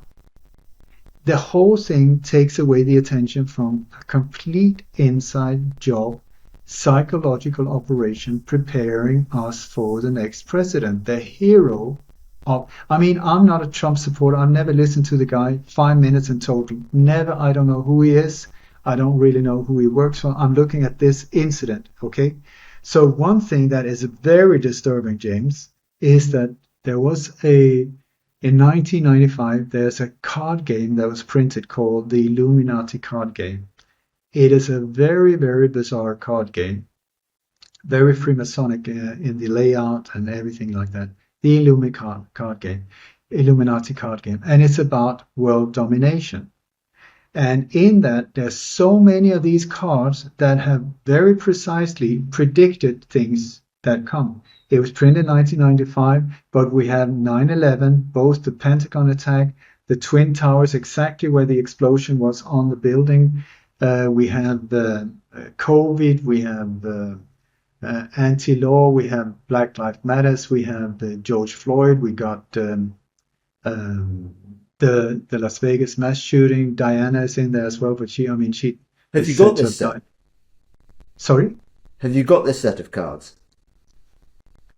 The whole thing takes away the attention from a complete inside job, psychological operation preparing us for the next president, the hero. I mean, I'm not a Trump supporter. I've never listened to the guy 5 minutes in total. Never. I don't know who he is. I don't really know who he works for. I'm looking at this incident, okay? So one thing that is very disturbing, James, is that there was in 1995, there's a card game that was printed called the Illuminati card game. It is a very, very bizarre card game. Very Freemasonic in the layout and everything like that. The Illuminati card game, and it's about world domination. And in that, there's so many of these cards that have very precisely predicted things that come. It was printed in 1995, but we have 9/11, both the Pentagon attack, the Twin Towers, exactly where the explosion was on the building. We have COVID, we have anti-law, we have Black Lives Matters, we have George Floyd, we got the Las Vegas mass shooting. Diana is in there as well, but she Have you got this set? Sorry? Have you got this set of cards?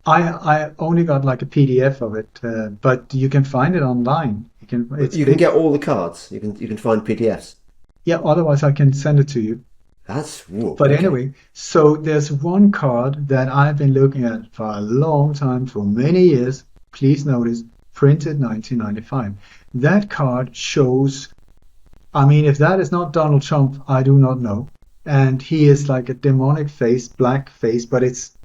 I only got like a PDF of it, but you can find it online. You can get all the cards. You can find PDFs. Yeah, otherwise I can send it to you. But anyway, so there's one card that I've been looking at for a long time, for many years. Please notice, printed 1995. That card shows, I mean, if that is not Donald Trump, I do not know. And he is like a demonic face, black face, but it's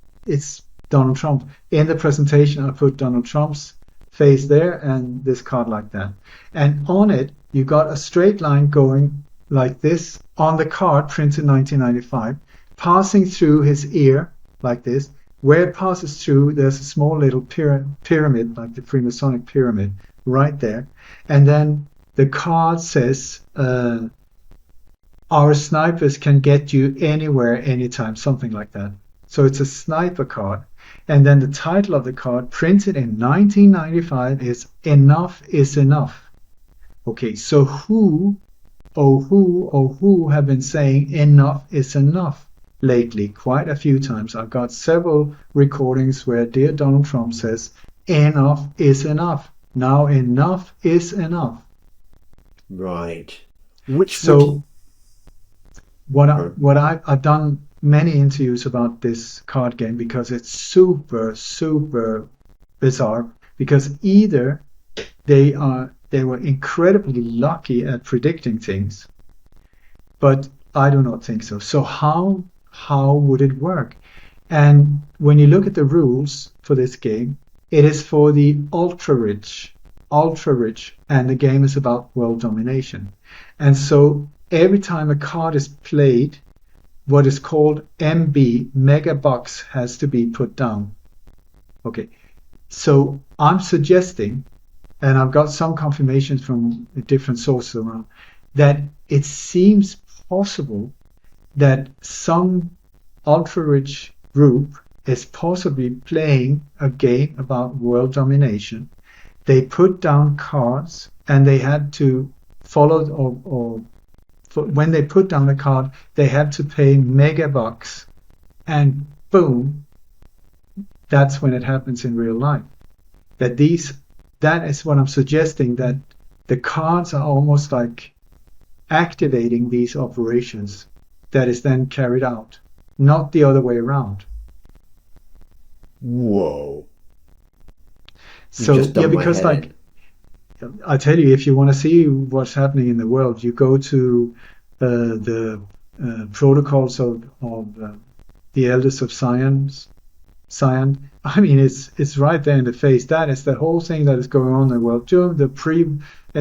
Donald Trump. In the presentation, I put Donald Trump's face there and this card like that. And on it, you got a straight line going like this on the card printed 1995, passing through his ear like this. Where it passes through, there's a small little pyramid, like the Freemasonic pyramid, right there. And then the card says, our snipers can get you anywhere, anytime, something like that. So it's a sniper card. And then the title of the card, printed in 1995, is Enough is Enough. Okay, so who have been saying enough is enough lately, quite a few times. I've got several recordings where dear Donald Trump says enough is enough. Now enough is enough. Right. What I've done many interviews about this card game because it's super, super bizarre. Because either they were incredibly lucky at predicting things, but I do not think so. So how would it work? And when you look at the rules for this game, it is for the ultra rich, and the game is about world domination. And so every time a card is played, what is called MB, mega bucks, has to be put down. Okay, so I'm suggesting, and I've got some confirmations from different sources around, that it seems possible that some ultra rich group is possibly playing a game about world domination. They put down cards and they had to follow, or when they put down a card, they had to pay mega bucks, and boom, that's when it happens in real life. That is what I'm suggesting, that the cards are almost like activating these operations that is then carried out, not the other way around. Whoa. You've So just yeah, done my because head like in. I tell you, if you want to see what's happening in the world, you go to the protocols of the elders of Zion. I mean, it's right there in the face. That is the whole thing that is going on in the world. In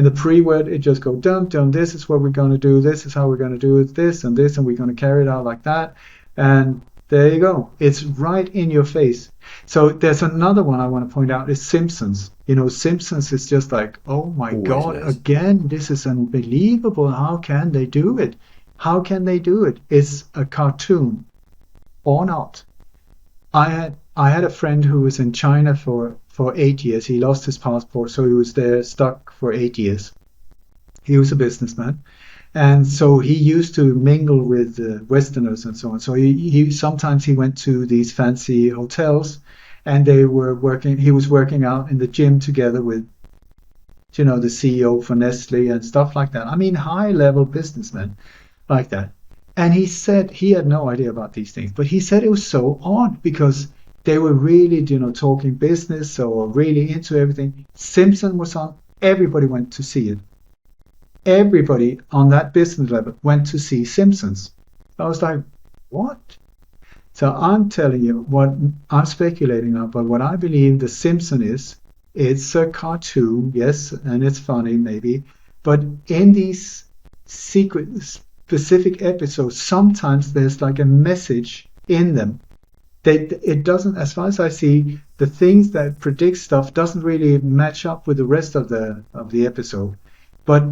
the pre-word, it just go dum dum. This is what we're going to do. This is how we're going to do it. This and this, and we're going to carry it out like that. And there you go. It's right in your face. So there's another one I want to point out is Simpsons. You know, Simpsons is just like, oh my Always God, knows. again, this is unbelievable. How can they do it? How can they do it? It's a cartoon or not. I had a friend who was in China for 8 years. He lost his passport, so he was there stuck for 8 years. He was a businessman, and so he used to mingle with Westerners and so on. So he sometimes he went to these fancy hotels, and they were working. He was working out in the gym together with the CEO for Nestle and stuff like that. I mean, high level businessmen like that. And he said he had no idea about these things, but he said it was so odd because they were really, talking business or really into everything. Simpson was on, everybody went to see it. Everybody on that business level went to see Simpsons. I was like, what? So I'm telling you what I'm speculating on, but what I believe the Simpson is, it's a cartoon, yes, and it's funny maybe, but in these secret specific episodes, sometimes there's like a message in them. It doesn't, as far as I see, the things that predict stuff doesn't really match up with the rest of the episode. But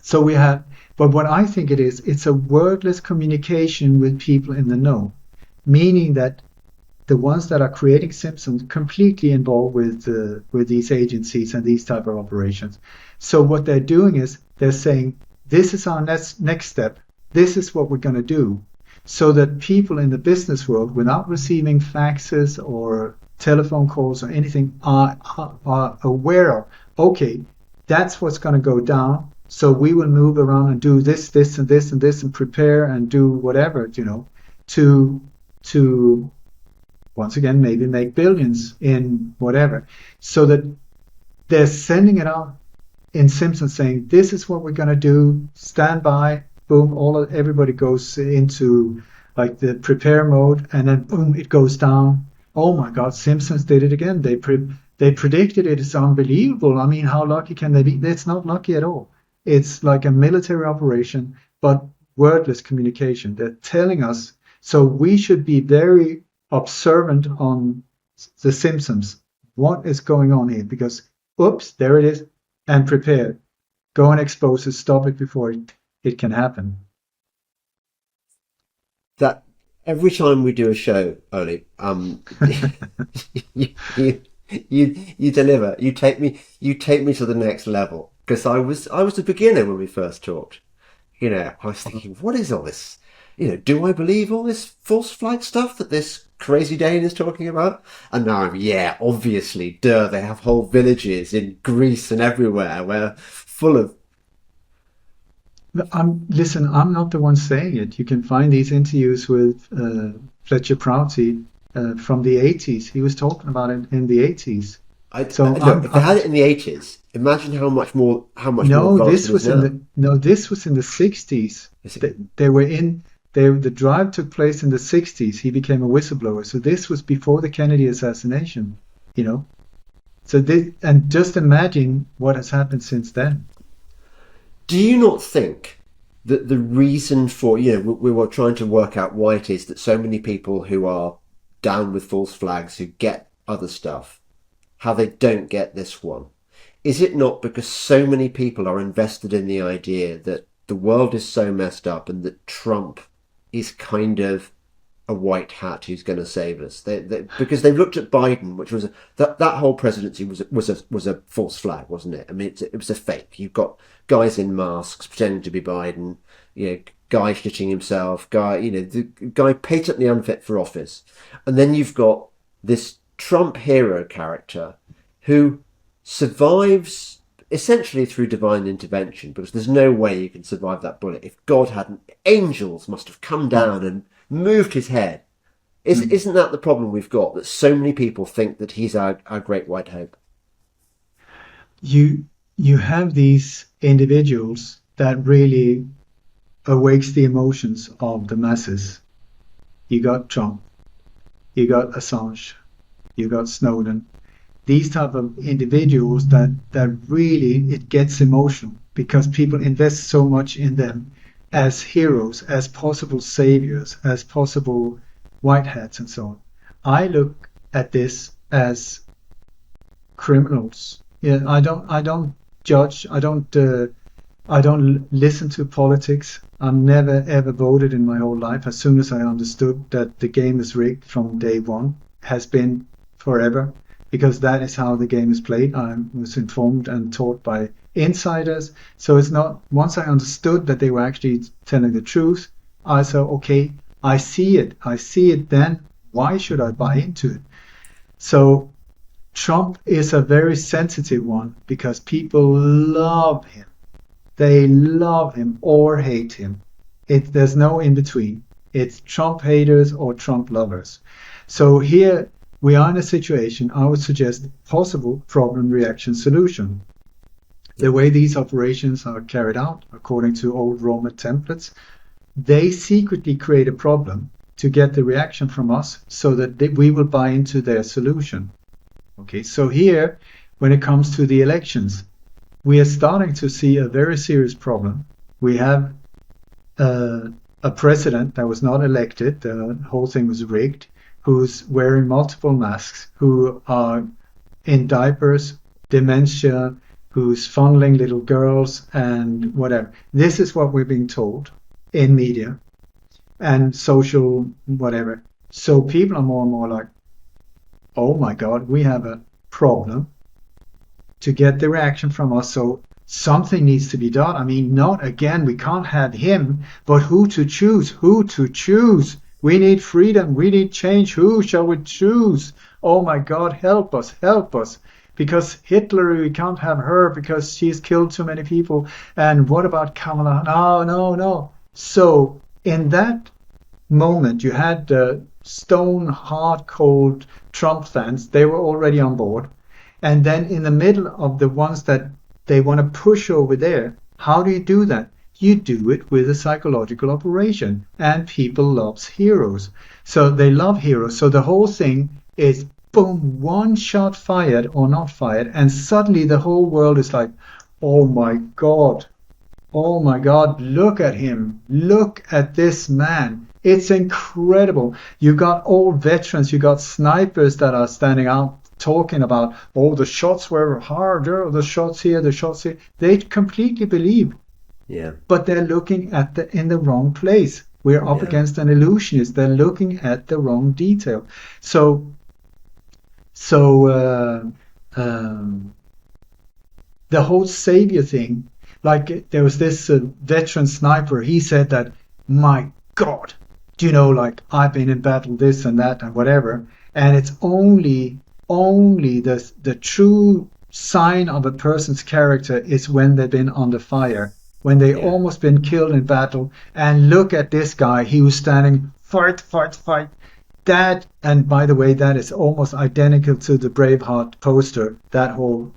so we have, but what I think it is, it's a wordless communication with people in the know, meaning that the ones that are creating Simpsons completely involved with these agencies and these type of operations. So what they're doing is they're saying, this is our next step. This is what we're going to do. So that people in the business world, without receiving faxes or telephone calls or anything, are aware of, okay, that's what's going to go down. So we will move around and do this, this, and this, and this, and prepare and do whatever, to once again maybe make billions in whatever. So that they're sending it out in Simpsons saying, this is what we're going to do, stand by, boom, everybody goes into like the prepare mode, and then boom, it goes down. Oh my God, Simpsons did it again. They predicted it. It's unbelievable. I mean, how lucky can they be? It's not lucky at all. It's like a military operation, but wordless communication. They're telling us, so we should be very observant on the Simpsons. What is going on here? Because, oops, there it is, and prepare. Go and expose it. Stop it before it can happen. That every time we do a show, Oli, you, you you deliver. You take me to the next level because I was a beginner when we first talked. I was thinking, what is all this? Do I believe all this false flight stuff that this crazy Dane is talking about? And now yeah, obviously, duh, they have whole villages in Greece and everywhere where full of Listen, I'm not the one saying it. You can find these interviews with Fletcher Prouty from the 80s. He was talking about it in the 80s. So Look, if they had it in the 80s, imagine how much more no, advanced it is now. this was in the 60s. Is it? They were in the drive took place in the 60s. He became a whistleblower. So this was before the Kennedy assassination, you know. So this, and just imagine what has happened since then. Do you not think that the reason for, we were trying to work out why it is that so many people who are down with false flags, who get other stuff, how they don't get this one? Is it not because so many people are invested in the idea that the world is so messed up and that Trump is kind of a white hat who's going to save us? Because they've looked at Biden, which was that whole presidency was a false flag, wasn't it? I mean, it was a fake. You've got guys in masks pretending to be Biden, guy shitting himself, the guy patently unfit for office, and then you've got this Trump hero character who survives essentially through divine intervention, because there's no way you can survive that bullet. If God hadn't, angels must have come down and moved his head. Isn't that the problem we've got? That so many people think that he's our great white hope. You have these individuals that really awakes the emotions of the masses. You got Trump, you got Assange, you got Snowden. These type of individuals that really it gets emotional because people invest so much in them as heroes, as possible saviors, as possible white hats and so on. I look at this as criminals. Yeah, I don't judge. I don't listen to politics. I've never ever voted in my whole life. As soon as I understood that the game is rigged from day one, has been forever, because that is how the game is played. I was informed and taught by insiders. So it's not, once I understood that they were actually telling the truth, I said, okay, I see it. I see it then. Why should I buy into it? So Trump is a very sensitive one because people love him. They love him or hate him. There's no in between. It's Trump haters or Trump lovers. So here we are in a situation, I would suggest possible problem reaction solution. The way these operations are carried out, according to old Roman templates, they secretly create a problem to get the reaction from us so that we will buy into their solution. Okay, so here, when it comes to the elections, we are starting to see a very serious problem. We have a president that was not elected, the whole thing was rigged, who's wearing multiple masks, who are in diapers, dementia, who's funneling little girls and whatever. This is what we're being told in media and social whatever. So people are more and more like, oh my God, we have a problem to get the reaction from us. So something needs to be done. I mean, not again, we can't have him, but who to choose? Who to choose? We need freedom. We need change. Who shall we choose? Oh my God, help us, help us. Because Hitler, we can't have her because she's killed too many people. And what about Kamala? No, no, no. So in that moment, you had the stone, hard, cold Trump fans. They were already on board. And then in the middle of the ones that they want to push over there, how do you do that? You do it with a psychological operation. And people love heroes. So they love heroes. So the whole thing is boom, one shot fired or not fired. And suddenly the whole world is like, oh my God, look at him. Look at this man. It's incredible. You got old veterans, you got snipers that are standing out talking about, oh, the shots were harder, the shots here, the shots here. They completely believe. Yeah. But they're looking at in the wrong place. We're up against an illusionist. They're looking at the wrong detail. So the whole savior thing, like there was this veteran sniper, he said that, my God, like I've been in battle, this and that and whatever, and it's only the true sign of a person's character is when they've been under fire. when they almost been killed in battle. And look at this guy. He was standing, fight, fight, fight. That, and by the way, that is almost identical to the Braveheart poster, that one.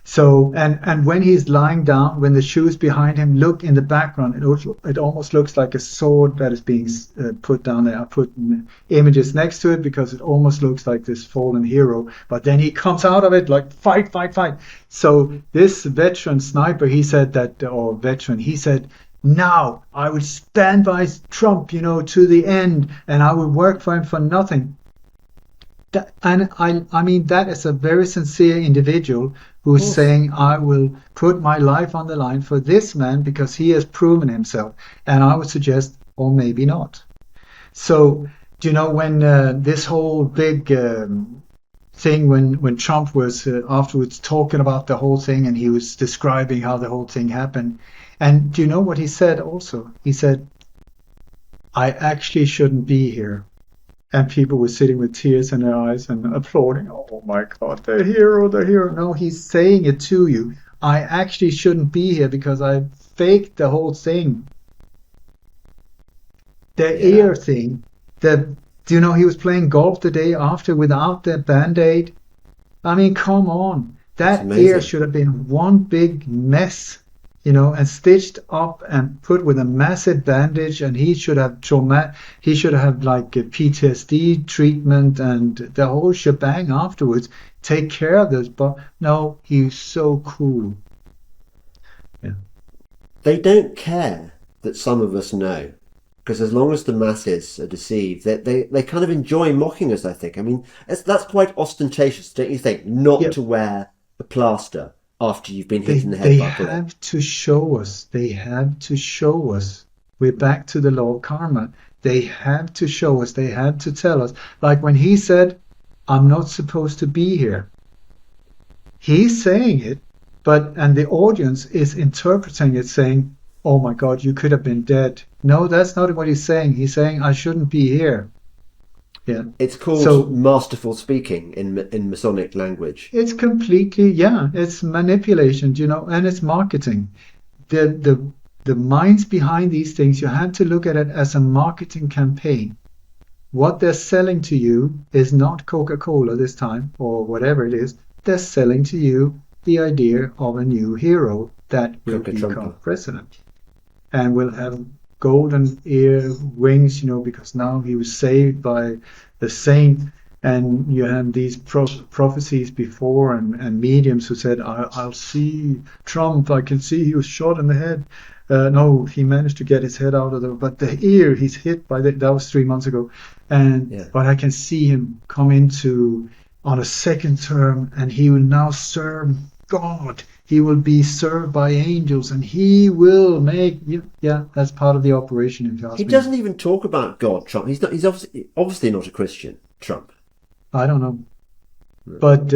So, and when he's lying down, when the shoes behind him, look in the background, it almost looks like a sword that is being put down there. I put images next to it because it almost looks like this fallen hero. But then he comes out of it like, fight, fight, fight. So this veteran sniper, he said, now I would stand by Trump, to the end, and I would work for him for nothing. And I mean, that is a very sincere individual who's saying, I will put my life on the line for this man because he has proven himself. And I would suggest, or maybe not. So, when this whole big thing, when Trump was afterwards talking about the whole thing, and he was describing how the whole thing happened. And do you know what he said also? He said, I actually shouldn't be here. And people were sitting with tears in their eyes and applauding. Oh my God, the hero, the hero. No, he's saying it to you. I actually shouldn't be here because I faked the whole thing. The ear thing. Do you know he was playing golf the day after without the Band-Aid? I mean, come on. That ear should have been one big mess. And stitched up and put with a massive bandage, and he should have like a PTSD treatment and the whole shebang afterwards. Take care of this, but no, he's so cool. Yeah. They don't care that some of us know, because as long as the masses are deceived, they kind of enjoy mocking us, I think. I mean, that's quite ostentatious, don't you think, not to wear a plaster after you've been hit in the head by a bullet. They have to show us. They have to show us. We're back to the law of karma. They have to show us. They have to tell us. Like when he said, I'm not supposed to be here. He's saying it, and the audience is interpreting it saying, oh my God, you could have been dead. No, that's not what he's saying. He's saying, I shouldn't be here. Yeah. It's called masterful speaking in Masonic language. It's completely, it's manipulation, and it's marketing. The minds behind these things, you have to look at it as a marketing campaign. What they're selling to you is not Coca-Cola this time, or whatever it is. They're selling to you the idea of a new hero that will become president and will have golden ear wings, because now he was saved by the saint. And you have these prophecies before and mediums who said, I'll see Trump. I can see he was shot in the head. No, he managed to get his head out of but the ear, he's hit by that was 3 months ago. But I can see him come on a second term, and he will now serve God. He will be served by angels, and he will make. That's part of the operation. If you ask me. He doesn't even talk about God, Trump. He's not. He's obviously not a Christian, Trump. I don't know, but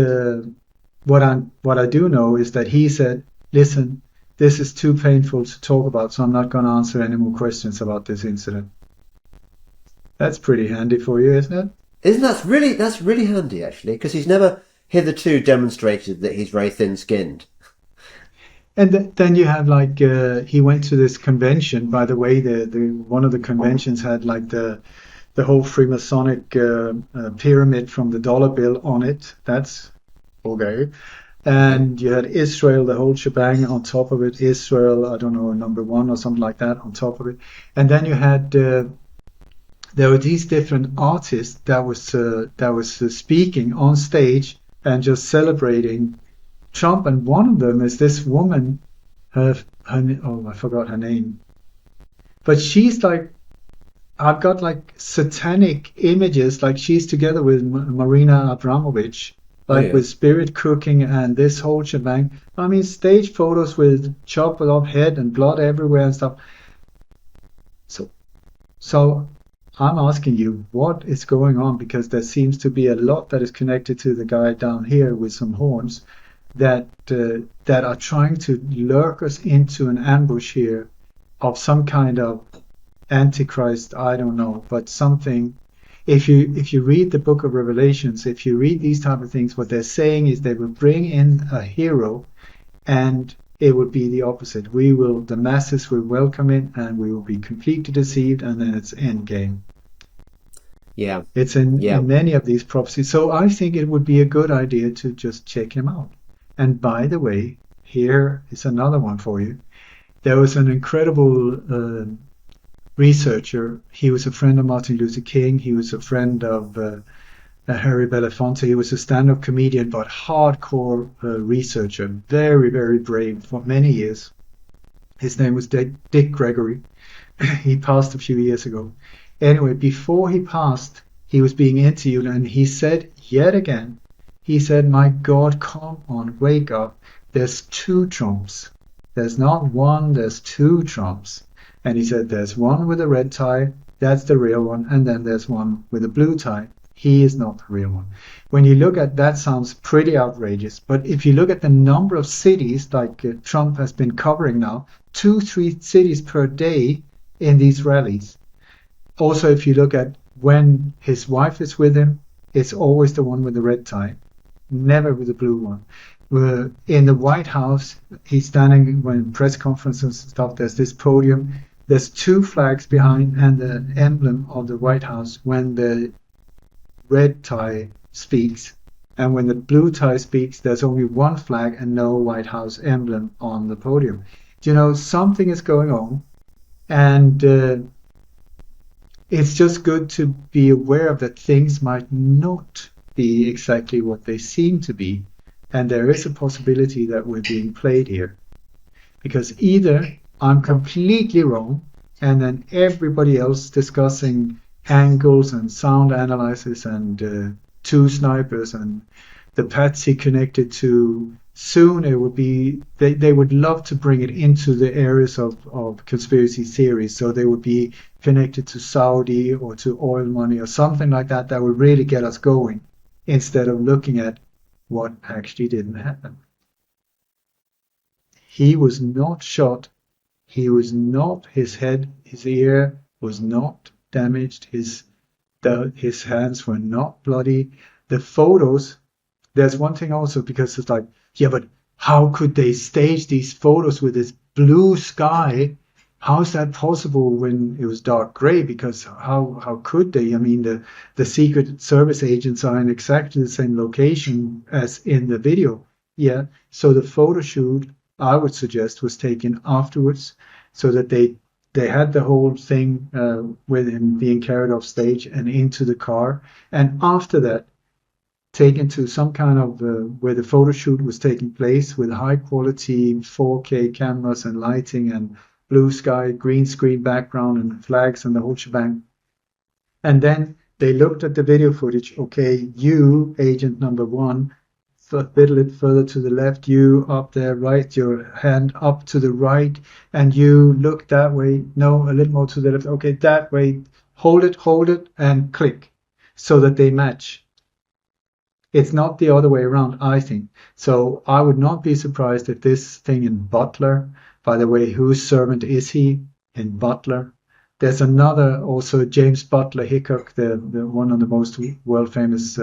what I do know is that he said, "Listen, this is too painful to talk about, so I'm not going to answer any more questions about this incident." That's pretty handy for you, isn't it? That's really handy actually, because he's never hitherto demonstrated that he's very thin-skinned. And then you have he went to this convention. By the way, the one of the conventions had like the whole Freemasonic pyramid from the dollar bill on it. That's okay. And you had Israel, the whole shebang on top of it. Israel, I don't know, number 1 or something like that on top of it. And then you had there were these different artists that was speaking on stage and just celebrating Trump, and one of them is this woman. I forgot her name, but she's like, I've got like satanic images, like she's together with Marina Abramovich, with spirit cooking and this whole shebang. I mean, stage photos with chopped off head and blood everywhere and stuff. So I'm asking you, what is going on? Because there seems to be a lot that is connected to the guy down here with some horns that are trying to lurk us into an ambush here of some kind of antichrist. I don't know, but something. If you read the book of Revelations, if you read these type of things, what they're saying is they will bring in a hero, and it would be the opposite. The masses will welcome it, and we will be completely deceived, and then it's end game. Yeah. It's Yeah. in many of these prophecies. So I think it would be a good idea to just check him out. And by the way, here is another one for you. There was an incredible researcher. He was a friend of Martin Luther King. He was a friend of Harry Belafonte. He was a stand-up comedian, but hardcore researcher. Very, very brave for many years. His name was Dick Gregory. He passed a few years ago. Anyway, before he passed, he was being interviewed, and he said yet again, he said, "My God, come on, wake up. There's two Trumps. There's not one, there's two Trumps." And he said, "There's one with a red tie, that's the real one, and then there's one with a blue tie. He is not the real one." When you look at that, sounds pretty outrageous. But if you look at the number of cities like Trump has been covering now, 2-3 cities per day in these rallies. Also, if you look at when his wife is with him, it's always the one with the red tie, never with the blue one. In the White House, he's standing when press conferences and stuff, there's this podium, there's two flags behind and the emblem of the White House when the red tie speaks. And when the blue tie speaks, there's only one flag and no White House emblem on the podium. You know, something is going on, and it's just good to be aware of that things might not be exactly what they seem to be. And there is a possibility that we're being played here. Because either I'm completely wrong, and then everybody else discussing angles and sound analysis and two snipers and the patsy connected to, soon it would be, they would love to bring it into the areas of conspiracy theories. So they would be connected to Saudi or to oil money or something like that that would really get us going, instead of looking at what actually didn't happen. He was not shot. He was not, his head, his ear was not damaged. His hands were not bloody. The photos, there's one thing also, because it's like, yeah, but how could they stage these photos with this blue sky? How is that possible when it was dark gray? Because how could they? I mean, the Secret Service agents are in exactly the same location as in the video. Yeah, so the photo shoot, I would suggest, was taken afterwards, so that they had the whole thing with him being carried off stage and into the car, and after that, taken to some kind of where the photo shoot was taking place with high quality 4K cameras and lighting and blue sky, green screen background and flags and the whole shebang. And then they looked at the video footage. Okay, you, agent number one, fiddle it further to the left, you up there, right, your hand up to the right, and you look that way, no, a little more to the left, okay, that way, hold it, and click, so that they match. It's not the other way around, I think. So I would not be surprised if this thing in Butler, by the way, whose servant is he in Butler? There's another, also James Butler Hickok, the one of the most world famous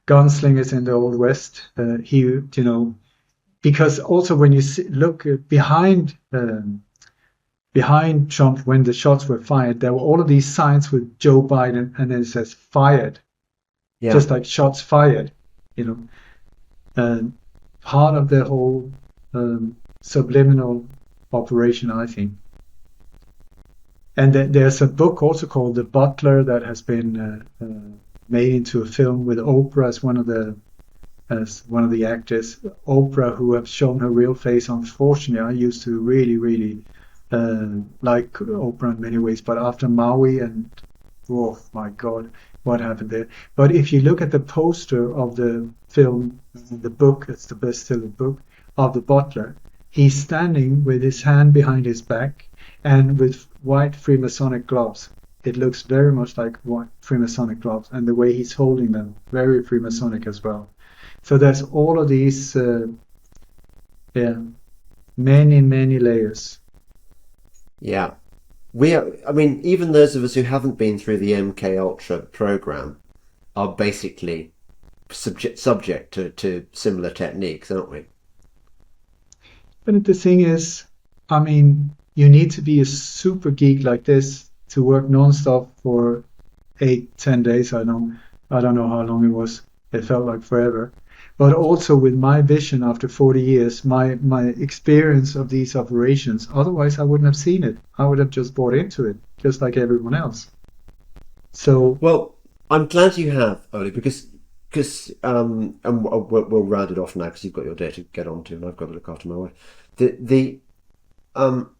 gunslingers in the Old West. He, you know, because also when you look behind Trump, when the shots were fired, there were all of these signs with Joe Biden, and then it says fired. Yeah. Just like shots fired, you know. And part of the whole subliminal operation, I think. And there's a book also called The Butler that has been made into a film with Oprah as one of the actors. Oprah, who have shown her real face. Unfortunately, I used to really like Oprah in many ways, but after Maui and oh my God, what happened there? But if you look at the poster of the film, the book, it's the best-selling book of The Butler, he's standing with his hand behind his back and with white Freemasonic gloves. It looks very much like white Freemasonic gloves, and the way he's holding them, very Freemasonic as well. So there's all of these, many layers. Yeah. I mean, even those of us who haven't been through the MK Ultra program are basically subject to similar techniques, aren't we? But the thing is, I mean, you need to be a super geek like this to work nonstop for 8, 10 days. I don't know how long it was. It felt like forever. But also with my vision after 40 years, my experience of these operations, otherwise I wouldn't have seen it. I would have just bought into it, just like everyone else. So Well, I'm glad you have, Oli, and we'll round it off now because you've got your day to get on to, and I've got to look after my wife. The um,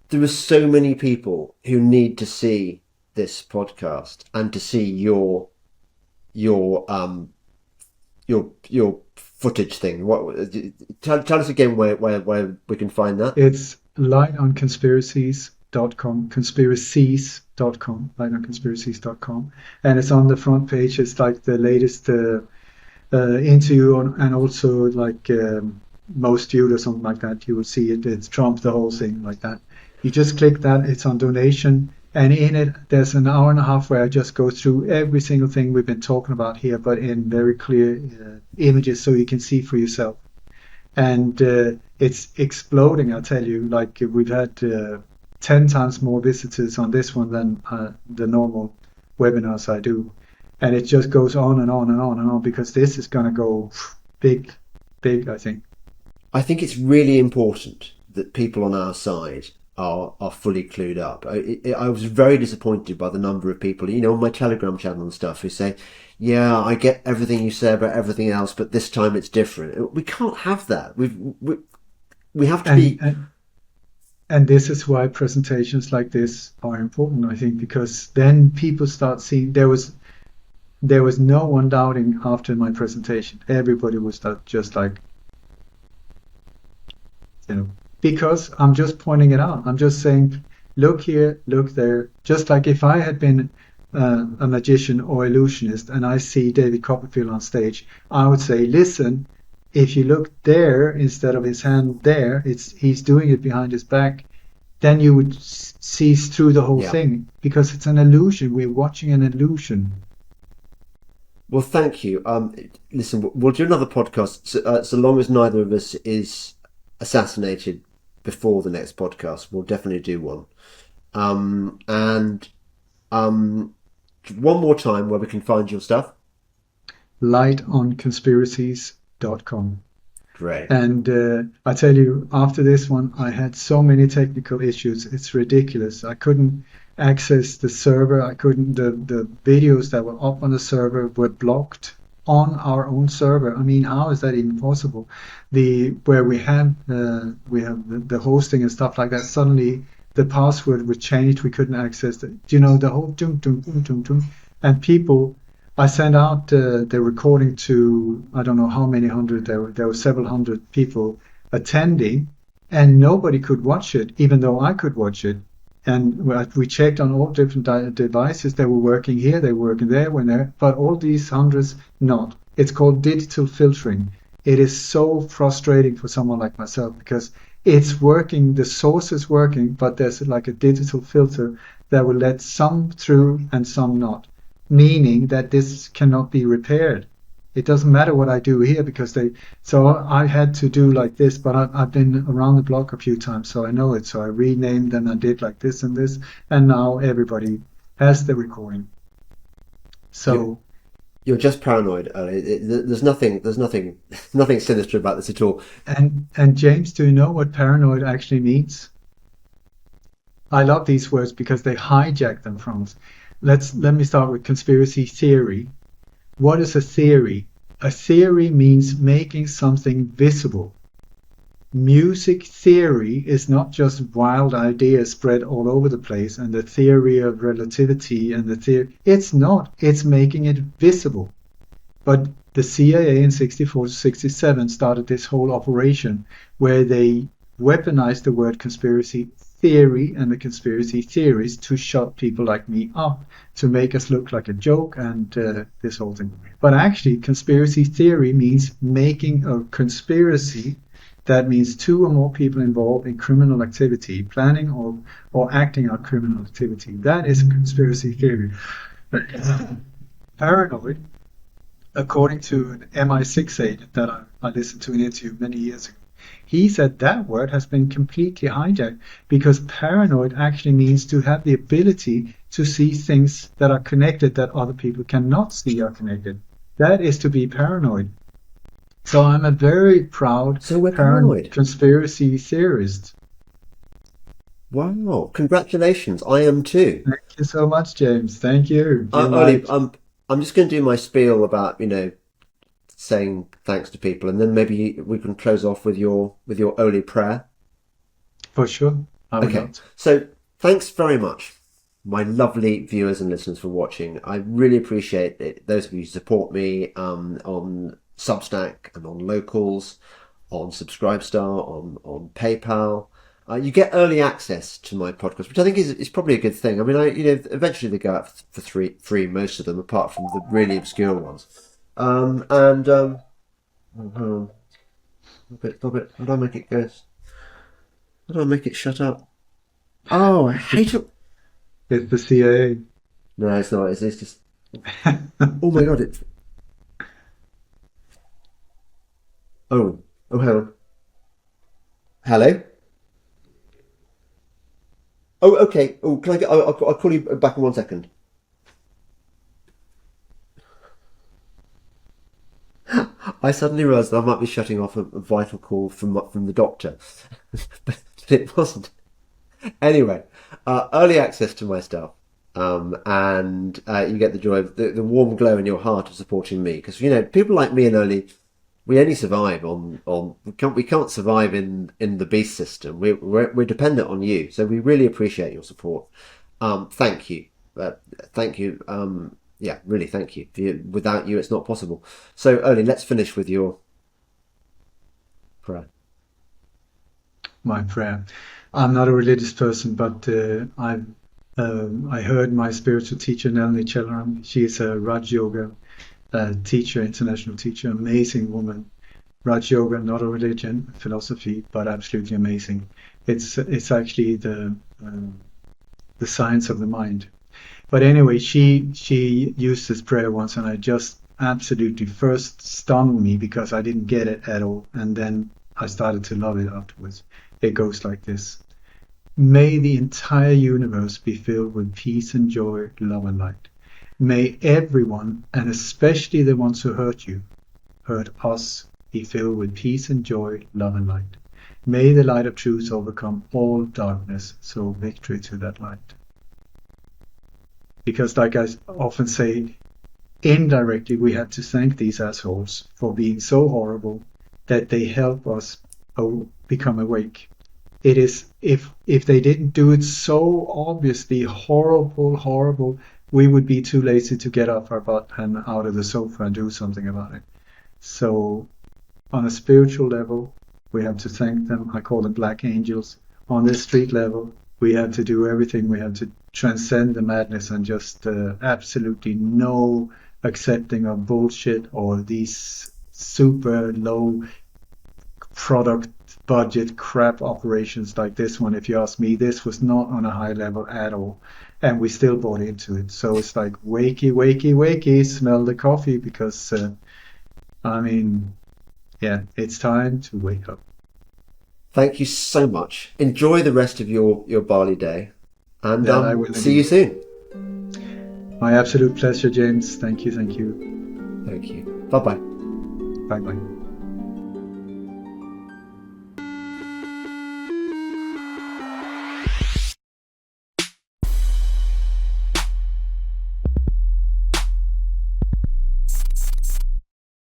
there are so many people who need to see this podcast and to see your your footage thing. What tell us again where we can find that. it's lightonconspiracies.com, conspiracies.com, lightonconspiracies.com. And it's on the front page. It's like the latest interview and also like most viewed or something like that. You will see it. It's Trump, the whole thing like that. You just click that. It's on donation. And in it, there's an hour and a half where I just go through every single thing we've been talking about here, but in very clear images so you can see for yourself. And it's exploding, I tell you. Like we've had 10 times more visitors on this one than the normal webinars I do. And it just goes on and on and on and on because this is going to go big, big, I think. I think it's really important that people on our side are fully clued up. I was very disappointed by the number of people, on my Telegram channel and stuff, who say, "Yeah, I get everything you say about everything else, but this time it's different." We can't have that. We have to And, be. and and this is why presentations like this are important, I think, because then people start seeing there was no one doubting after my presentation. Everybody was just like, because I'm just pointing it out. I'm just saying, look here, look there. Just like if I had been a magician or illusionist and I see David Copperfield on stage, I would say, listen, if you look there instead of his hand there, he's doing it behind his back. Then you would see through the whole Yeah. thing because it's an illusion. We're watching an illusion. Well, thank you. Listen, we'll do another podcast so long as neither of us is assassinated before the next podcast. We'll definitely do one. And one more time where we can find your stuff. Lightonconspiracies.com. Great. And I tell you, after this one, I had so many technical issues. It's ridiculous. I couldn't access the server. I couldn't. The videos that were up on the server were blocked on our own server. I mean, how is that even possible? Where we have the hosting and stuff like that. Suddenly, the password was changed. We couldn't access it. The whole dum dum dum dum dum. And people. I sent out the recording to I don't know how many hundred. There were several hundred people attending, and nobody could watch it, even though I could watch it. And we checked on all different devices. They were working here, they were working there, but all these hundreds not. It's called digital filtering. It is so frustrating for someone like myself because it's working, the source is working, but there's like a digital filter that will let some through and some not, meaning that this cannot be repaired. It doesn't matter what I do here because so I had to do like this, but I've been around the block a few times, so I know it. So I renamed and I did like this and this, and now everybody has the recording. So You're just paranoid. There's nothing nothing sinister about this at all. and James, do you know what paranoid actually means? I love these words because they hijack them from us. Let me start with conspiracy theory. What is a theory? A theory means making something visible. Music theory is not just wild ideas spread all over the place and the theory of relativity and the theory. It's not. It's making it visible. But the CIA in 64 to 67 started this whole operation where they weaponized the word conspiracy theory and the conspiracy theories to shut people like me up, to make us look like a joke and this whole thing. But actually, conspiracy theory means making a conspiracy. That means two or more people involved in criminal activity, planning or acting out criminal activity. That is a conspiracy theory. Paranoid, according to an MI6 agent that I listened to an interview many years ago, He said that word has been completely hijacked because paranoid actually means to have the ability to see things that are connected that other people cannot see are connected. That is to be paranoid. So I'm a very proud So we're paranoid paranoid. conspiracy theorist. Wow! Congratulations. I am too. Thank you so much, James. Thank you. You're Ollie, right. I'm just going to do my spiel about saying thanks to people, and then maybe we can close off with your Oli prayer. For sure. I would Okay, love to. so thanks very much, my lovely viewers and listeners, for watching. I really appreciate it. Those of you who support me on Substack and on Locals, on Subscribestar, on PayPal. You get early access to my podcast, which I think is probably a good thing. I mean, eventually they go out for free, most of them, apart from the really obscure ones. And hold on, stop it. How do I make it go? How do I make it shut up? Oh, I hate it. It's the CIA. No, it's not. It's just. Oh my god! It's. Oh, hang on. Hello. Oh, okay. Oh, can I get? I'll call you back in 1 second. I suddenly realised that I might be shutting off a vital call from the doctor, but it wasn't. Anyway, early access to my stuff, and you get the joy of the warm glow in your heart of supporting me, because people like me and Oli, we only survive on we can't survive in the beast system. We're dependent on you, so we really appreciate your support. Thank you, thank you. Yeah, really, thank you. Without you, it's not possible. So, Oli, let's finish with your prayer. My prayer. I'm not a religious person, but I heard my spiritual teacher Nelly Chelaram. She is a Raj Yoga teacher, international teacher, amazing woman. Raj Yoga, not a religion, philosophy, but absolutely amazing. It's actually the science of the mind. But anyway, she used this prayer once, and I just absolutely first stung me because I didn't get it at all, and then I started to love it afterwards. It goes like this. May the entire universe be filled with peace and joy, love and light. May everyone, and especially the ones who hurt us, be filled with peace and joy, love and light. May the light of truth overcome all darkness, so victory to that light. Because like I often say, indirectly we have to thank these assholes for being so horrible that they help us become awake. It is if they didn't do it so obviously horrible, we would be too lazy to get off our butt and out of the sofa and do something about it. So on a spiritual level, we have to thank them. I call them black angels. On this street level, we have to do everything. We have to transcend the madness and just absolutely no accepting of bullshit or these super low product budget crap operations like this one. If you ask me, this was not on a high level at all, and we still bought into it. So it's like wakey, smell the coffee, because I mean, yeah, it's time to wake up. Thank you so much. Enjoy the rest of your Bali day, and That I will see you indeed. soon. My absolute pleasure, James. Thank you. Thank you. Bye bye. Bye bye.